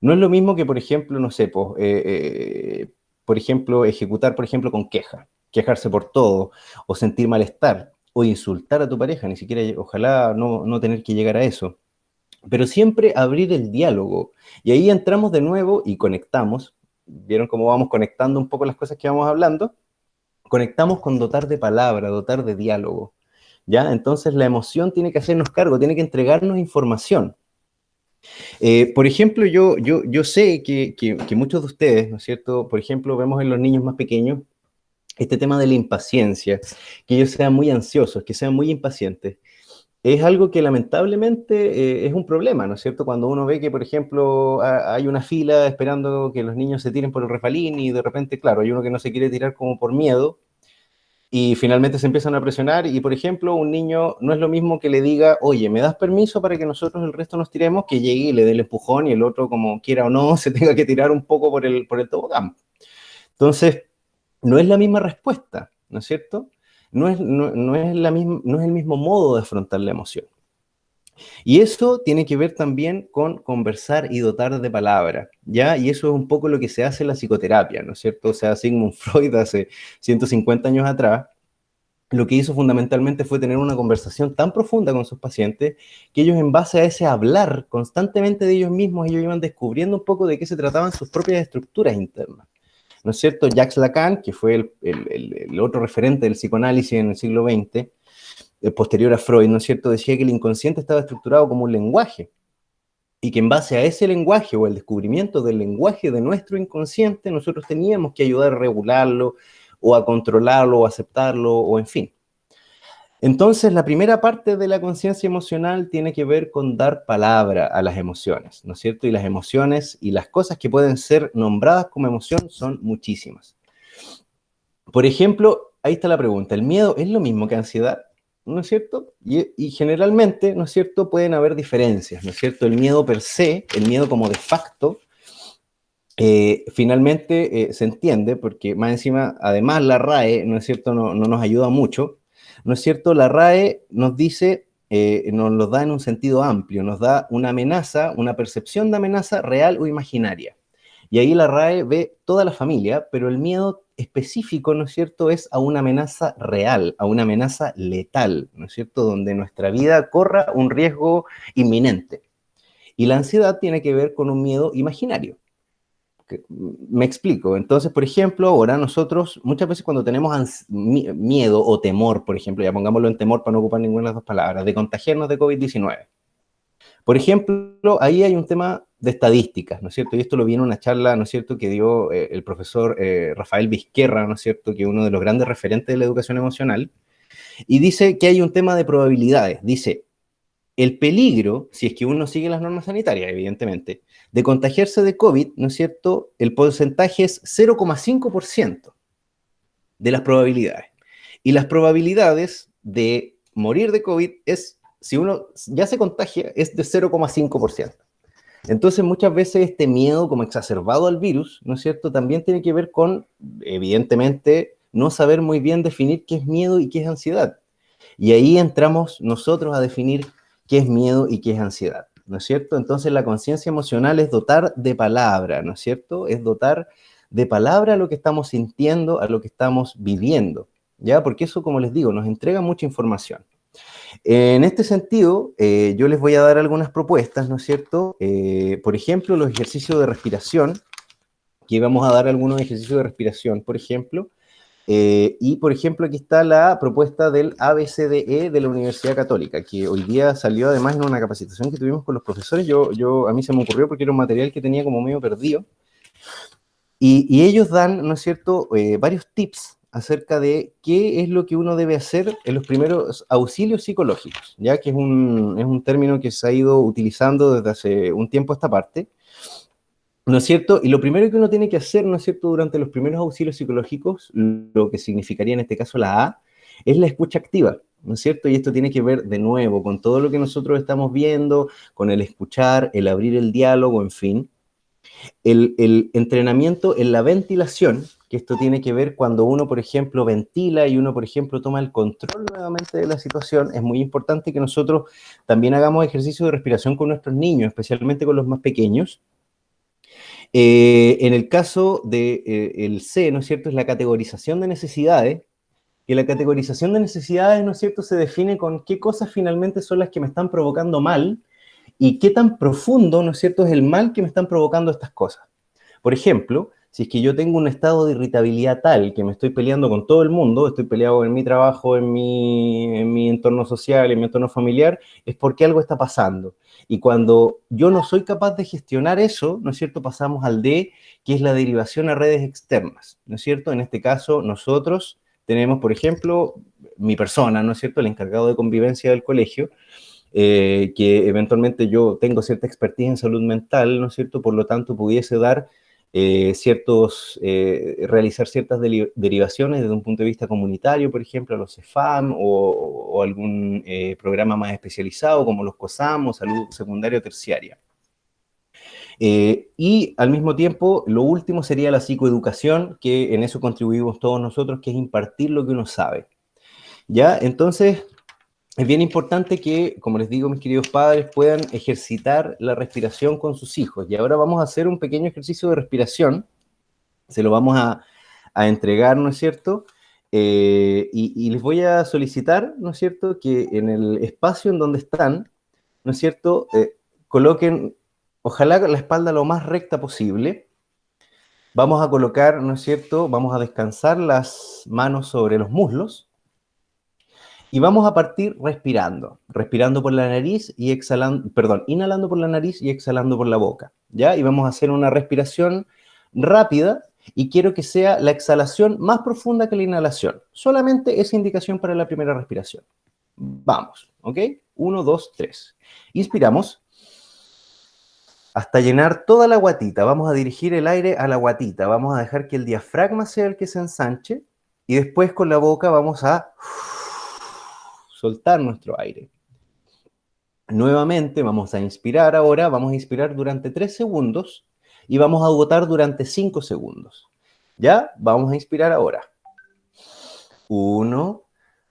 No es lo mismo que, por ejemplo, no sé, pues, por ejemplo, ejecutar, por ejemplo, con queja, quejarse por todo, o sentir malestar, o insultar a tu pareja, ni siquiera, ojalá no tener que llegar a eso. Pero siempre abrir el diálogo. Y ahí entramos de nuevo y conectamos. ¿Vieron cómo vamos conectando un poco las cosas que vamos hablando? Conectamos con dotar de palabra, dotar de diálogo. ¿Ya? Entonces la emoción tiene que hacernos cargo, tiene que entregarnos información. Por ejemplo, yo sé que muchos de ustedes, ¿no es cierto? Por ejemplo, vemos en los niños más pequeños este tema de la impaciencia, que ellos sean muy ansiosos, que sean muy impacientes. Es algo que lamentablemente es un problema, ¿no es cierto? Cuando uno ve que, por ejemplo, hay una fila esperando que los niños se tiren por el refalín y de repente, claro, hay uno que no se quiere tirar como por miedo y finalmente se empiezan a presionar y, por ejemplo, un niño no es lo mismo que le diga, oye, ¿me das permiso para que nosotros el resto nos tiremos? Que llegue y le dé el empujón y el otro, como quiera o no, se tenga que tirar un poco por el tobogán. Entonces, no es la misma respuesta, ¿no es cierto? No es el mismo modo de afrontar la emoción. Y eso tiene que ver también con conversar y dotar de palabra, ¿ya? Y eso es un poco lo que se hace en la psicoterapia, ¿no es cierto? O sea, Sigmund Freud hace 150 años atrás lo que hizo fundamentalmente fue tener una conversación tan profunda con sus pacientes que ellos, en base a ese hablar constantemente de ellos mismos, ellos iban descubriendo un poco de qué se trataban sus propias estructuras internas. ¿No es cierto? Jacques Lacan, que fue el otro referente del psicoanálisis en el siglo XX, posterior a Freud, ¿no es cierto?, decía que el inconsciente estaba estructurado como un lenguaje, y que en base a ese lenguaje o el descubrimiento del lenguaje de nuestro inconsciente, nosotros teníamos que ayudar a regularlo, o a controlarlo, o a aceptarlo, o en fin. Entonces, la primera parte de la conciencia emocional tiene que ver con dar palabra a las emociones, ¿no es cierto? Y las emociones y las cosas que pueden ser nombradas como emoción son muchísimas. Por ejemplo, ahí está la pregunta, ¿el miedo es lo mismo que ansiedad? ¿No es cierto? Y generalmente, ¿no es cierto?, pueden haber diferencias, ¿no es cierto? El miedo per se, el miedo como de facto, finalmente se entiende, porque más encima, además la RAE, ¿no es cierto?, no nos ayuda mucho, ¿no es cierto? La RAE nos dice, nos lo da en un sentido amplio, nos da una amenaza, una percepción de amenaza real o imaginaria. Y ahí la RAE ve toda la familia, pero el miedo específico, ¿no es cierto?, es a una amenaza real, a una amenaza letal, ¿no es cierto?, donde nuestra vida corra un riesgo inminente. Y la ansiedad tiene que ver con un miedo imaginario. Me explico. Entonces, por ejemplo, ahora nosotros muchas veces cuando tenemos miedo o temor, por ejemplo, ya pongámoslo en temor para no ocupar ninguna de las dos palabras, de contagiarnos de COVID-19. Por ejemplo, ahí hay un tema de estadísticas, ¿no es cierto? Y esto lo vi en una charla, ¿no es cierto?, que dio el profesor Rafael Vizquerra, ¿no es cierto?, que es uno de los grandes referentes de la educación emocional, y dice que hay un tema de probabilidades. Dice, el peligro, si es que uno sigue las normas sanitarias, evidentemente, de contagiarse de COVID, ¿no es cierto?, el porcentaje es 0,5% de las probabilidades. Y las probabilidades de morir de COVID es, si uno ya se contagia, es de 0,5%. Entonces, muchas veces este miedo como exacerbado al virus, ¿no es cierto?, también tiene que ver con, evidentemente, no saber muy bien definir qué es miedo y qué es ansiedad. Y ahí entramos nosotros a definir qué es miedo y qué es ansiedad, ¿no es cierto? Entonces, la conciencia emocional es dotar de palabra, ¿no es cierto? Es dotar de palabra a lo que estamos sintiendo, a lo que estamos viviendo, ¿ya? Porque eso, como les digo, nos entrega mucha información. En este sentido, yo les voy a dar algunas propuestas, ¿no es cierto? Por ejemplo, los ejercicios de respiración, que vamos a dar algunos ejercicios de respiración, por ejemplo, y por ejemplo, aquí está la propuesta del ABCDE de la Universidad Católica, que hoy día salió además en una capacitación que tuvimos con los profesores. A mí se me ocurrió porque era un material que tenía como medio perdido. Y ellos dan, ¿no es cierto?, varios tips acerca de qué es lo que uno debe hacer en los primeros auxilios psicológicos, ya que es un término que se ha ido utilizando desde hace un tiempo a esta parte, ¿no es cierto? Y lo primero que uno tiene que hacer, ¿no es cierto?, durante los primeros auxilios psicológicos, lo que significaría en este caso la A, es la escucha activa, ¿no es cierto? Y esto tiene que ver, de nuevo, con todo lo que nosotros estamos viendo, con el escuchar, el abrir el diálogo, en fin. El entrenamiento en la ventilación, que esto tiene que ver cuando uno, por ejemplo, ventila y uno, por ejemplo, toma el control nuevamente de la situación. Es muy importante que nosotros también hagamos ejercicio de respiración con nuestros niños, especialmente con los más pequeños. En el caso del C, ¿no es cierto?, es la categorización de necesidades, que la categorización de necesidades, ¿no es cierto?, se define con qué cosas finalmente son las que me están provocando mal y qué tan profundo, ¿no es cierto?, es el mal que me están provocando estas cosas. Por ejemplo, si es que yo tengo un estado de irritabilidad tal que me estoy peleando con todo el mundo, estoy peleado en mi trabajo, en mi entorno social, en mi entorno familiar, es porque algo está pasando. Y cuando yo no soy capaz de gestionar eso, ¿no es cierto?, pasamos al D, que es la derivación a redes externas, ¿no es cierto? En este caso, nosotros tenemos, por ejemplo, mi persona, ¿no es cierto?, el encargado de convivencia del colegio, que eventualmente yo tengo cierta expertise en salud mental, ¿no es cierto?, por lo tanto pudiese dar realizar ciertas derivaciones desde un punto de vista comunitario, por ejemplo, a los CEFAM o algún programa más especializado como los COSAM o salud secundaria o terciaria. Y al mismo tiempo, lo último sería la psicoeducación, que en eso contribuimos todos nosotros, que es impartir lo que uno sabe. ¿Ya? Entonces, es bien importante que, como les digo, mis queridos padres, puedan ejercitar la respiración con sus hijos. Y ahora vamos a hacer un pequeño ejercicio de respiración. Se lo vamos a entregar, ¿no es cierto?, y les voy a solicitar, ¿no es cierto?, que en el espacio en donde están, ¿no es cierto?, coloquen, ojalá la espalda lo más recta posible. Vamos a colocar, ¿no es cierto?, vamos a descansar las manos sobre los muslos y vamos a partir respirando por la nariz y exhalando, perdón, inhalando por la nariz y exhalando por la boca, ¿ya? Y vamos a hacer una respiración rápida y quiero que sea la exhalación más profunda que la inhalación. Solamente esa indicación para la primera respiración. Vamos, ¿ok? 1, 2, 3. Inspiramos hasta llenar toda la guatita. Vamos a dirigir el aire a la guatita. Vamos a dejar que el diafragma sea el que se ensanche y después con la boca vamos a soltar nuestro aire. Nuevamente vamos a inspirar ahora, vamos a inspirar durante 3 segundos y vamos a botar durante 5 segundos. ¿Ya? Vamos a inspirar ahora. 1,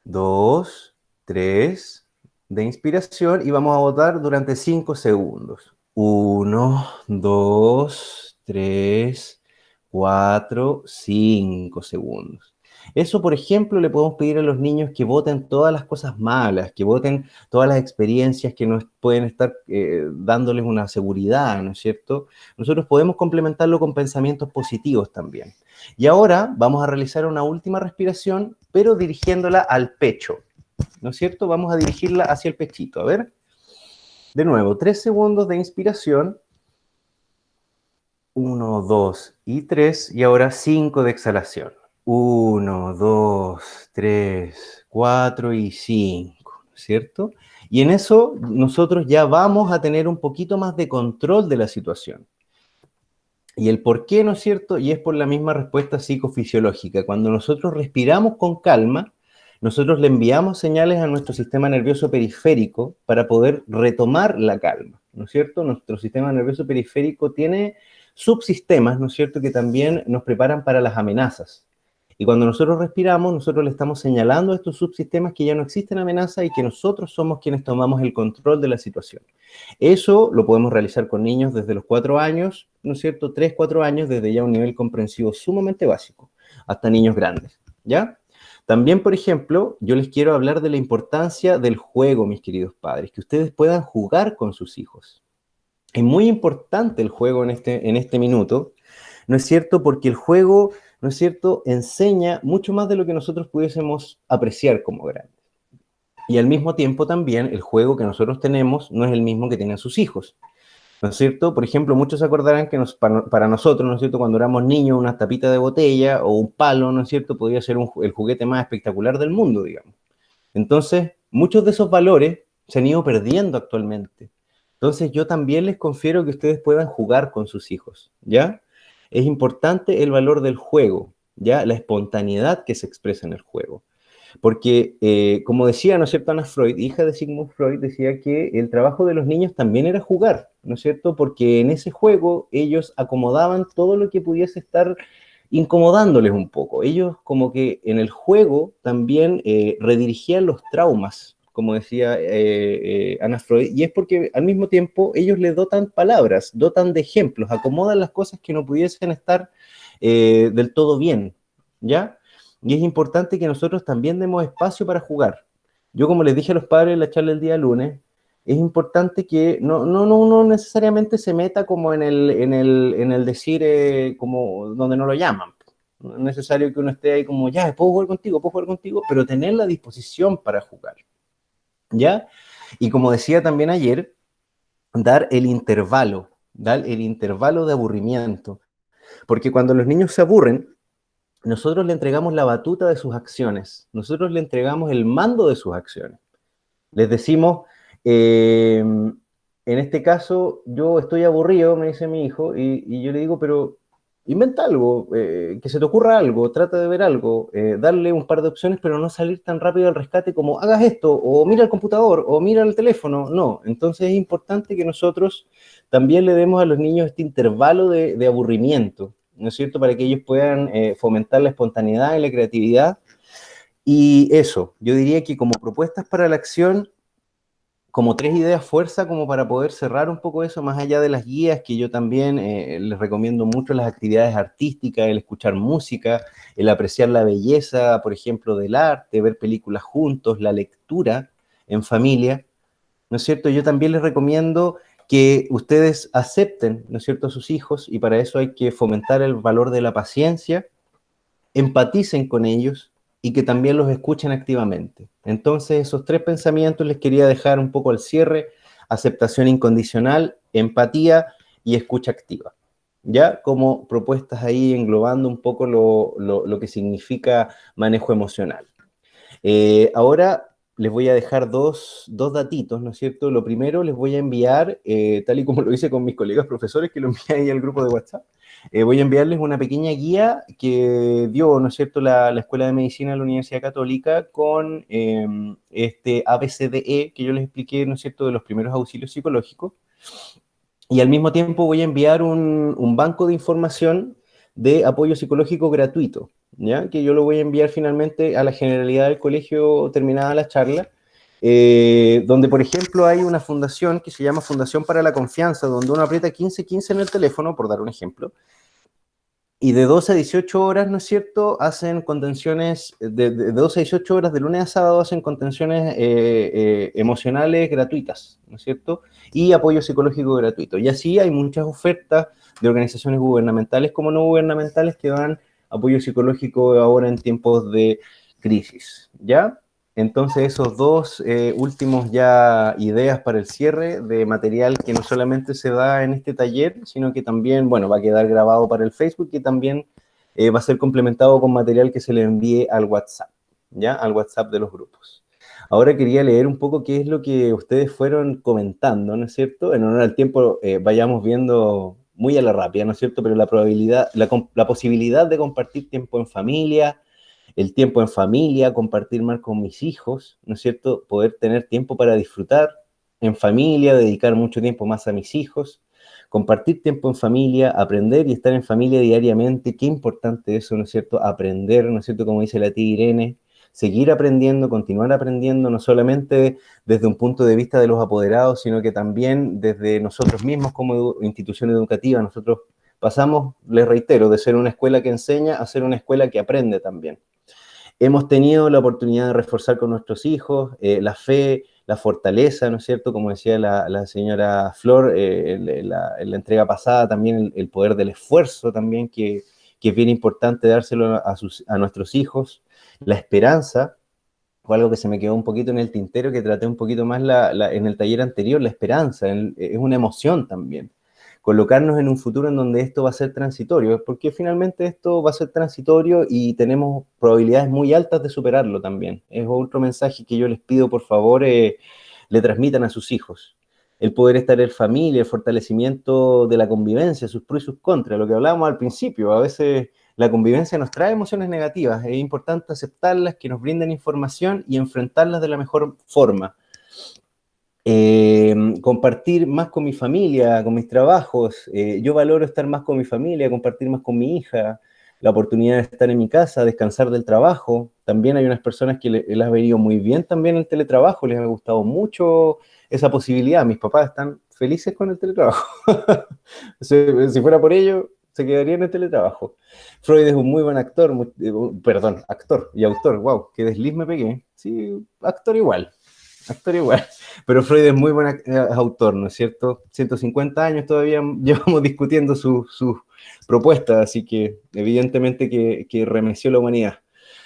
2, 3 de inspiración y vamos a botar durante 5 segundos. 1, 2, 3, 4, 5 segundos. Eso, por ejemplo, le podemos pedir a los niños que voten todas las cosas malas, que voten todas las experiencias que nos pueden estar dándoles una seguridad, ¿no es cierto? Nosotros podemos complementarlo con pensamientos positivos también. Y ahora vamos a realizar una última respiración, pero dirigiéndola al pecho, ¿no es cierto? Vamos a dirigirla hacia el pechito, a ver. De nuevo, 3 segundos de inspiración. 1, 2 y 3. Y ahora 5 de exhalación. 1, 2, 3, 4 y 5, ¿cierto? Y en eso nosotros ya vamos a tener un poquito más de control de la situación. Y el por qué, ¿no es cierto? Y es por la misma respuesta psicofisiológica. Cuando nosotros respiramos con calma, nosotros le enviamos señales a nuestro sistema nervioso periférico para poder retomar la calma, ¿no es cierto? Nuestro sistema nervioso periférico tiene subsistemas, ¿no es cierto?, que también nos preparan para las amenazas. Y cuando nosotros respiramos, nosotros le estamos señalando a estos subsistemas que ya no existen amenazas y que nosotros somos quienes tomamos el control de la situación. Eso lo podemos realizar con niños desde los 4 años, ¿no es cierto?, 3, 4 años, desde ya un nivel comprensivo sumamente básico, hasta niños grandes, ¿ya? También, por ejemplo, yo les quiero hablar de la importancia del juego, mis queridos padres, que ustedes puedan jugar con sus hijos. Es muy importante el juego en este minuto, ¿no es cierto?, porque el juego, ¿no es cierto?, enseña mucho más de lo que nosotros pudiésemos apreciar como grandes. Y al mismo tiempo también el juego que nosotros tenemos no es el mismo que tienen sus hijos, ¿no es cierto? Por ejemplo, muchos se acordarán que para nosotros, ¿no es cierto?, cuando éramos niños, una tapita de botella o un palo, ¿no es cierto?, podía ser el juguete más espectacular del mundo, digamos. Entonces, muchos de esos valores se han ido perdiendo actualmente. Entonces, yo también les confiero que ustedes puedan jugar con sus hijos, ¿ya? Es importante el valor del juego, ¿ya? La espontaneidad que se expresa en el juego. Porque, como decía, ¿no es cierto?, Anna Freud, hija de Sigmund Freud, decía que el trabajo de los niños también era jugar, ¿no es cierto?, porque en ese juego ellos acomodaban todo lo que pudiese estar incomodándoles un poco. Ellos como que en el juego también redirigían los traumas, como decía Anna Freud, y es porque al mismo tiempo ellos le dotan palabras, dotan de ejemplos, acomodan las cosas que no pudiesen estar del todo bien, ¿ya? Y es importante que nosotros también demos espacio para jugar. Yo, como les dije a los padres en la charla el día lunes, es importante que no necesariamente se meta como en el decir como donde no lo llaman. No es necesario que uno esté ahí como, ya, puedo jugar contigo, pero tener la disposición para jugar, ¿ya? Y como decía también ayer, dar el intervalo de aburrimiento. Porque cuando los niños se aburren, nosotros le entregamos la batuta de sus acciones, nosotros le entregamos el mando de sus acciones. Les decimos, en este caso, yo estoy aburrido, me dice mi hijo, y yo le digo, pero inventa algo, que se te ocurra algo, trata de ver algo, darle un par de opciones, pero no salir tan rápido al rescate como hagas esto, o mira el computador, o mira el teléfono. No, entonces es importante que nosotros también le demos a los niños este intervalo de aburrimiento, ¿no es cierto?, para que ellos puedan fomentar la espontaneidad y la creatividad. Y eso, yo diría que como propuestas para la acción, como 3 ideas fuerza como para poder cerrar un poco eso, más allá de las guías, que yo también les recomiendo mucho las actividades artísticas, el escuchar música, el apreciar la belleza, por ejemplo, del arte, ver películas juntos, la lectura en familia, ¿no es cierto? Yo también les recomiendo que ustedes acepten, ¿no es cierto?, a sus hijos, y para eso hay que fomentar el valor de la paciencia, empaticen con ellos y que también los escuchen activamente. Entonces, esos 3 pensamientos les quería dejar un poco al cierre: aceptación incondicional, empatía y escucha activa. ¿Ya? Como propuestas ahí englobando un poco lo que significa manejo emocional. Ahora les voy a dejar dos datitos, ¿no es cierto? Lo primero, les voy a enviar, tal y como lo hice con mis colegas profesores, que lo envié ahí al grupo de WhatsApp, voy a enviarles una pequeña guía que dio, ¿no es cierto?, la Escuela de Medicina de la Universidad Católica con este ABCDE que yo les expliqué, ¿no es cierto?, de los primeros auxilios psicológicos. Y al mismo tiempo voy a enviar un banco de información de apoyo psicológico gratuito, ¿ya? Que yo lo voy a enviar finalmente a la generalidad del colegio terminada la charla, donde, por ejemplo, hay una fundación que se llama Fundación para la Confianza, donde uno aprieta 1515 en el teléfono, por dar un ejemplo, y de 12 a 18 horas, ¿no es cierto?, hacen contenciones, de 12 a 18 horas de lunes a sábado hacen contenciones emocionales gratuitas, ¿no es cierto?, y apoyo psicológico gratuito. Y así hay muchas ofertas de organizaciones gubernamentales como no gubernamentales que dan apoyo psicológico ahora en tiempos de crisis, ¿ya? Entonces, esos dos últimos ya ideas para el cierre de material que no solamente se da en este taller, sino que también, bueno, va a quedar grabado para el Facebook y también va a ser complementado con material que se le envíe al WhatsApp, ¿ya? Al WhatsApp de los grupos. Ahora quería leer un poco qué es lo que ustedes fueron comentando, ¿no es cierto? En honor al tiempo, vayamos viendo muy a la rápida, ¿no es cierto? Pero la probabilidad, la posibilidad de compartir tiempo en familia, el tiempo en familia, compartir más con mis hijos, ¿no es cierto? Poder tener tiempo para disfrutar en familia, dedicar mucho tiempo más a mis hijos, compartir tiempo en familia, aprender y estar en familia diariamente. Qué importante eso, ¿no es cierto? Aprender, ¿no es cierto? Como dice la tía Irene, seguir aprendiendo, continuar aprendiendo, no solamente desde un punto de vista de los apoderados, sino que también desde nosotros mismos como institución educativa. Nosotros pasamos, les reitero, de ser una escuela que enseña a ser una escuela que aprende también. Hemos tenido la oportunidad de reforzar con nuestros hijos la fe, la fortaleza, ¿no es cierto? Como decía la señora Flor en la entrega pasada, también el poder del esfuerzo también, que es bien importante dárselo a nuestros hijos. La esperanza, fue algo que se me quedó un poquito en el tintero, que traté un poquito más en el taller anterior. La esperanza es una emoción también. Colocarnos en un futuro en donde esto va a ser transitorio, porque finalmente esto va a ser transitorio y tenemos probabilidades muy altas de superarlo también. Es otro mensaje que yo les pido, por favor, le transmitan a sus hijos. El poder estar en familia, el fortalecimiento de la convivencia, sus pros y sus contras, lo que hablábamos al principio. A veces la convivencia nos trae emociones negativas, es importante aceptarlas, que nos brinden información y enfrentarlas de la mejor forma. Compartir más con mi familia, con mis trabajos. Yo valoro estar más con mi familia, compartir más con mi hija, la oportunidad de estar en mi casa, descansar del trabajo. También hay unas personas que les ha venido muy bien también el teletrabajo, les ha gustado mucho esa posibilidad. Mis papás están felices con el teletrabajo. Si fuera por ello, se quedaría en el teletrabajo. Freud es un muy buen actor, perdón, actor y autor. Wow, qué desliz me pegué. Sí, actor igual. Pero Freud es muy buen autor, ¿no es cierto? 150 años todavía llevamos discutiendo sus propuestas, así que evidentemente que remeció la humanidad,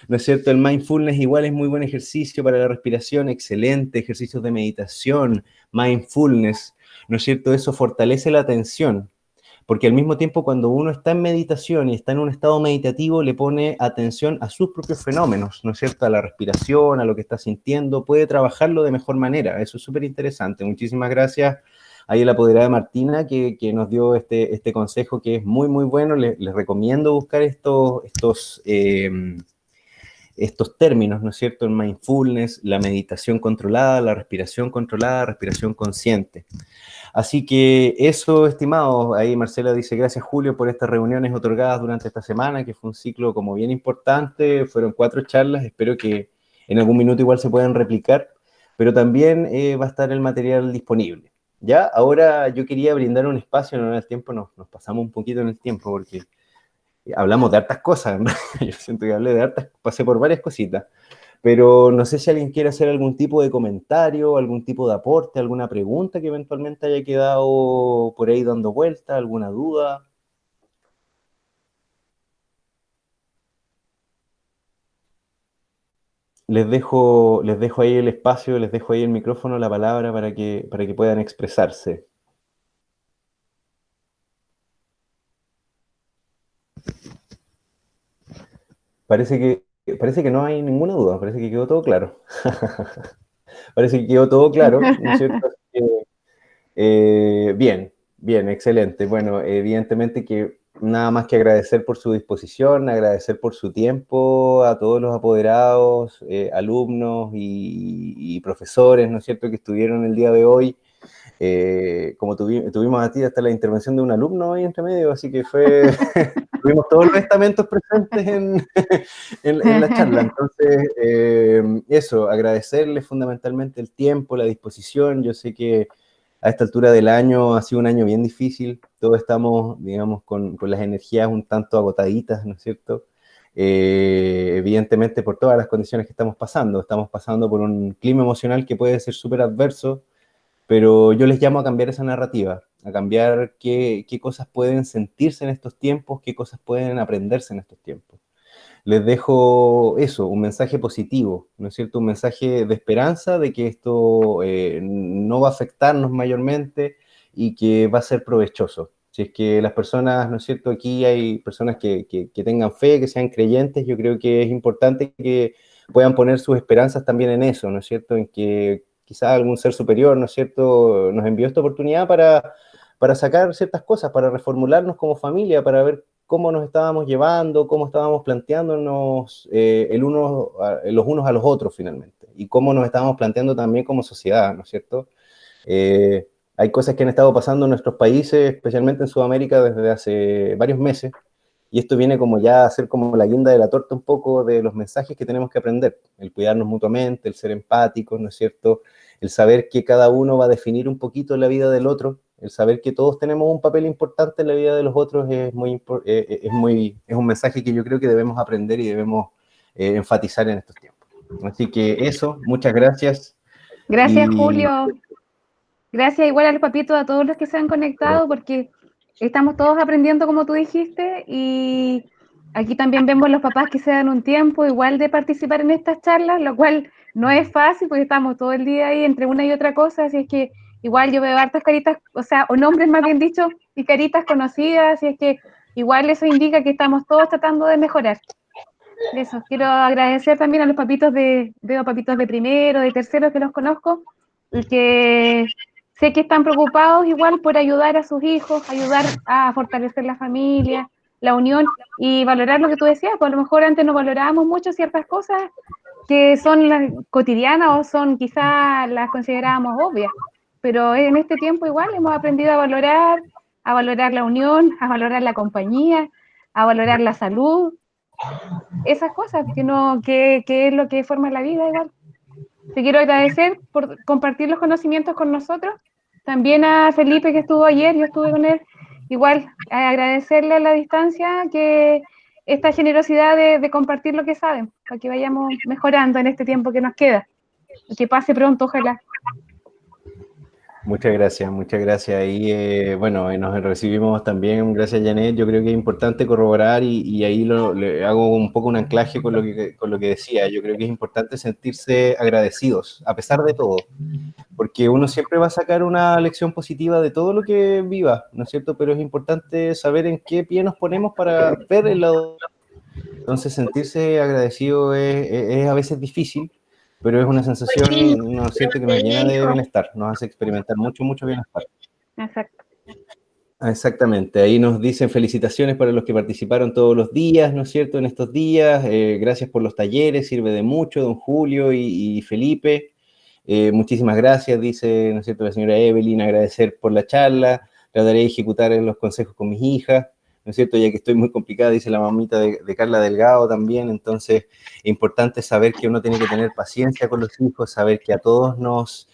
¿no es cierto? El mindfulness igual es muy buen ejercicio para la respiración, excelente, ejercicios de meditación, mindfulness, ¿no es cierto? Eso fortalece la atención, porque al mismo tiempo cuando uno está en meditación y está en un estado meditativo, le pone atención a sus propios fenómenos, ¿no es cierto? A la respiración, a lo que está sintiendo, puede trabajarlo de mejor manera. Eso es súper interesante. Muchísimas gracias a la apoderada Martina que nos dio este consejo que es muy, muy bueno. Les recomiendo buscar estos términos, ¿no es cierto? El mindfulness, la meditación controlada, la respiración controlada, respiración consciente. Así que eso, estimados, ahí Marcela dice, gracias Julio por estas reuniones otorgadas durante esta semana, que fue un ciclo como bien importante, fueron 4 charlas, espero que en algún minuto igual se puedan replicar. pero también va a estar el material disponible. Ya, ahora yo quería brindar un espacio, no en el tiempo, nos pasamos un poquito en el tiempo, porque hablamos de hartas cosas, ¿no? Yo siento que hablé de hartas, pasé por varias cositas, pero no sé si alguien quiere hacer algún tipo de comentario, algún tipo de aporte, alguna pregunta que eventualmente haya quedado por ahí dando vuelta, alguna duda. Les dejo ahí el espacio, les dejo ahí el micrófono, la palabra para que puedan expresarse. Parece que no hay ninguna duda, parece que quedó todo claro. Parece que quedó todo claro, ¿no es cierto? Bien, bien, excelente. Bueno, evidentemente que nada más que agradecer por su disposición, agradecer por su tiempo a todos los apoderados, alumnos y profesores, ¿no es cierto?, que estuvieron el día de hoy. Como tuvimos a ti hasta la intervención de un alumno ahí entre medio, así que tuvimos todos los estamentos presentes en la charla. Entonces, eso, agradecerles fundamentalmente el tiempo, la disposición. Yo sé que a esta altura del año ha sido un año bien difícil, todos estamos, digamos, con las energías un tanto agotaditas, ¿no es cierto? Evidentemente por todas las condiciones que estamos pasando por un clima emocional que puede ser súper adverso, pero yo les llamo a cambiar esa narrativa, a cambiar qué cosas pueden sentirse en estos tiempos, qué cosas pueden aprenderse en estos tiempos. Les dejo eso, un mensaje positivo, ¿no es cierto? Un mensaje de esperanza de que esto no va a afectarnos mayormente y que va a ser provechoso. Si es que las personas, ¿no es cierto? Aquí hay personas que tengan fe, que sean creyentes, yo creo que es importante que puedan poner sus esperanzas también en eso, ¿no es cierto? En que quizás algún ser superior, ¿no es cierto?, nos envió esta oportunidad para sacar ciertas cosas, para reformularnos como familia, para ver cómo nos estábamos llevando, cómo estábamos planteándonos los unos a los otros finalmente, y cómo nos estábamos planteando también como sociedad, ¿no es cierto? Hay cosas que han estado pasando en nuestros países, especialmente en Sudamérica, desde hace varios meses, y esto viene como ya a ser como la guinda de la torta un poco de los mensajes que tenemos que aprender, el cuidarnos mutuamente, el ser empáticos, ¿no es cierto?, el saber que cada uno va a definir un poquito la vida del otro, el saber que todos tenemos un papel importante en la vida de los otros es un mensaje que yo creo que debemos aprender y debemos enfatizar en estos tiempos. Así que eso, muchas gracias. Gracias, Y Julio. Gracias igual a los papitos, a todos los que se han conectado, porque estamos todos aprendiendo, como tú dijiste, y aquí también vemos los papás que se dan un tiempo igual de participar en estas charlas, lo cual no es fácil, porque estamos todo el día ahí entre una y otra cosa, así es que igual yo veo hartas caritas, o nombres más bien dicho, y caritas conocidas, así es que igual eso indica que estamos todos tratando de mejorar. Eso, quiero agradecer también a los papitos veo papitos de primero, de tercero que los conozco, y que sé que están preocupados igual por ayudar a sus hijos, ayudar a fortalecer la familia, la unión y valorar lo que tú decías, pues a lo mejor antes no valorábamos mucho ciertas cosas que son las cotidianas o son quizás las considerábamos obvias, pero en este tiempo igual hemos aprendido a valorar la unión, a valorar la compañía, a valorar la salud, esas cosas que es lo que forma la vida igual. Te quiero agradecer por compartir los conocimientos con nosotros. También a Felipe que estuvo ayer, yo estuve con él. Igual, agradecerle a la distancia que esta generosidad de compartir lo que saben, para que vayamos mejorando en este tiempo que nos queda. Y que pase pronto, ojalá. muchas gracias, muchas gracias. Y bueno, nos recibimos también, gracias Janet. Yo creo que es importante corroborar y ahí le hago un poco un anclaje con lo que decía. Yo creo que es importante sentirse agradecidos, a pesar de todo, porque uno siempre va a sacar una lección positiva de todo lo que viva, ¿no es cierto? Pero es importante saber en qué pie nos ponemos para ver el lado. Entonces, sentirse agradecido es a veces difícil, pero es una sensación, ¿no es cierto?, que nos llena de bienestar, nos hace experimentar mucho, mucho bienestar. Exacto. Exactamente, ahí nos dicen felicitaciones para los que participaron todos los días, ¿no es cierto?, en estos días, gracias por los talleres, sirve de mucho, don Julio y Felipe, muchísimas gracias, dice, ¿no es cierto?, la señora Evelyn, agradecer por la charla, trataré de ejecutar los consejos con mis hijas. ¿no es cierto? Ya que estoy muy complicada, dice la mamita de Carla Delgado también, entonces es importante saber que uno tiene que tener paciencia con los hijos, saber que a todos nos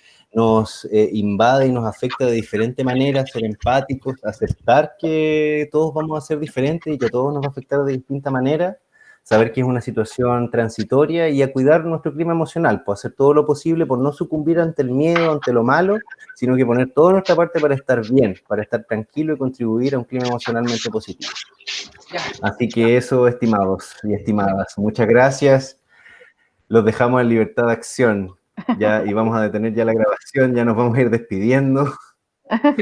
invade y nos afecta de diferente manera, ser empáticos, aceptar que todos vamos a ser diferentes y que a todos nos va a afectar de distinta manera, saber que es una situación transitoria y a cuidar nuestro clima emocional, pues hacer todo lo posible por no sucumbir ante el miedo, ante lo malo, sino que poner toda nuestra parte para estar bien, para estar tranquilo y contribuir a un clima emocionalmente positivo. Así que eso, estimados y estimadas, muchas gracias. Los dejamos en libertad de acción. Ya, y vamos a detener ya la grabación, ya nos vamos a ir despidiendo.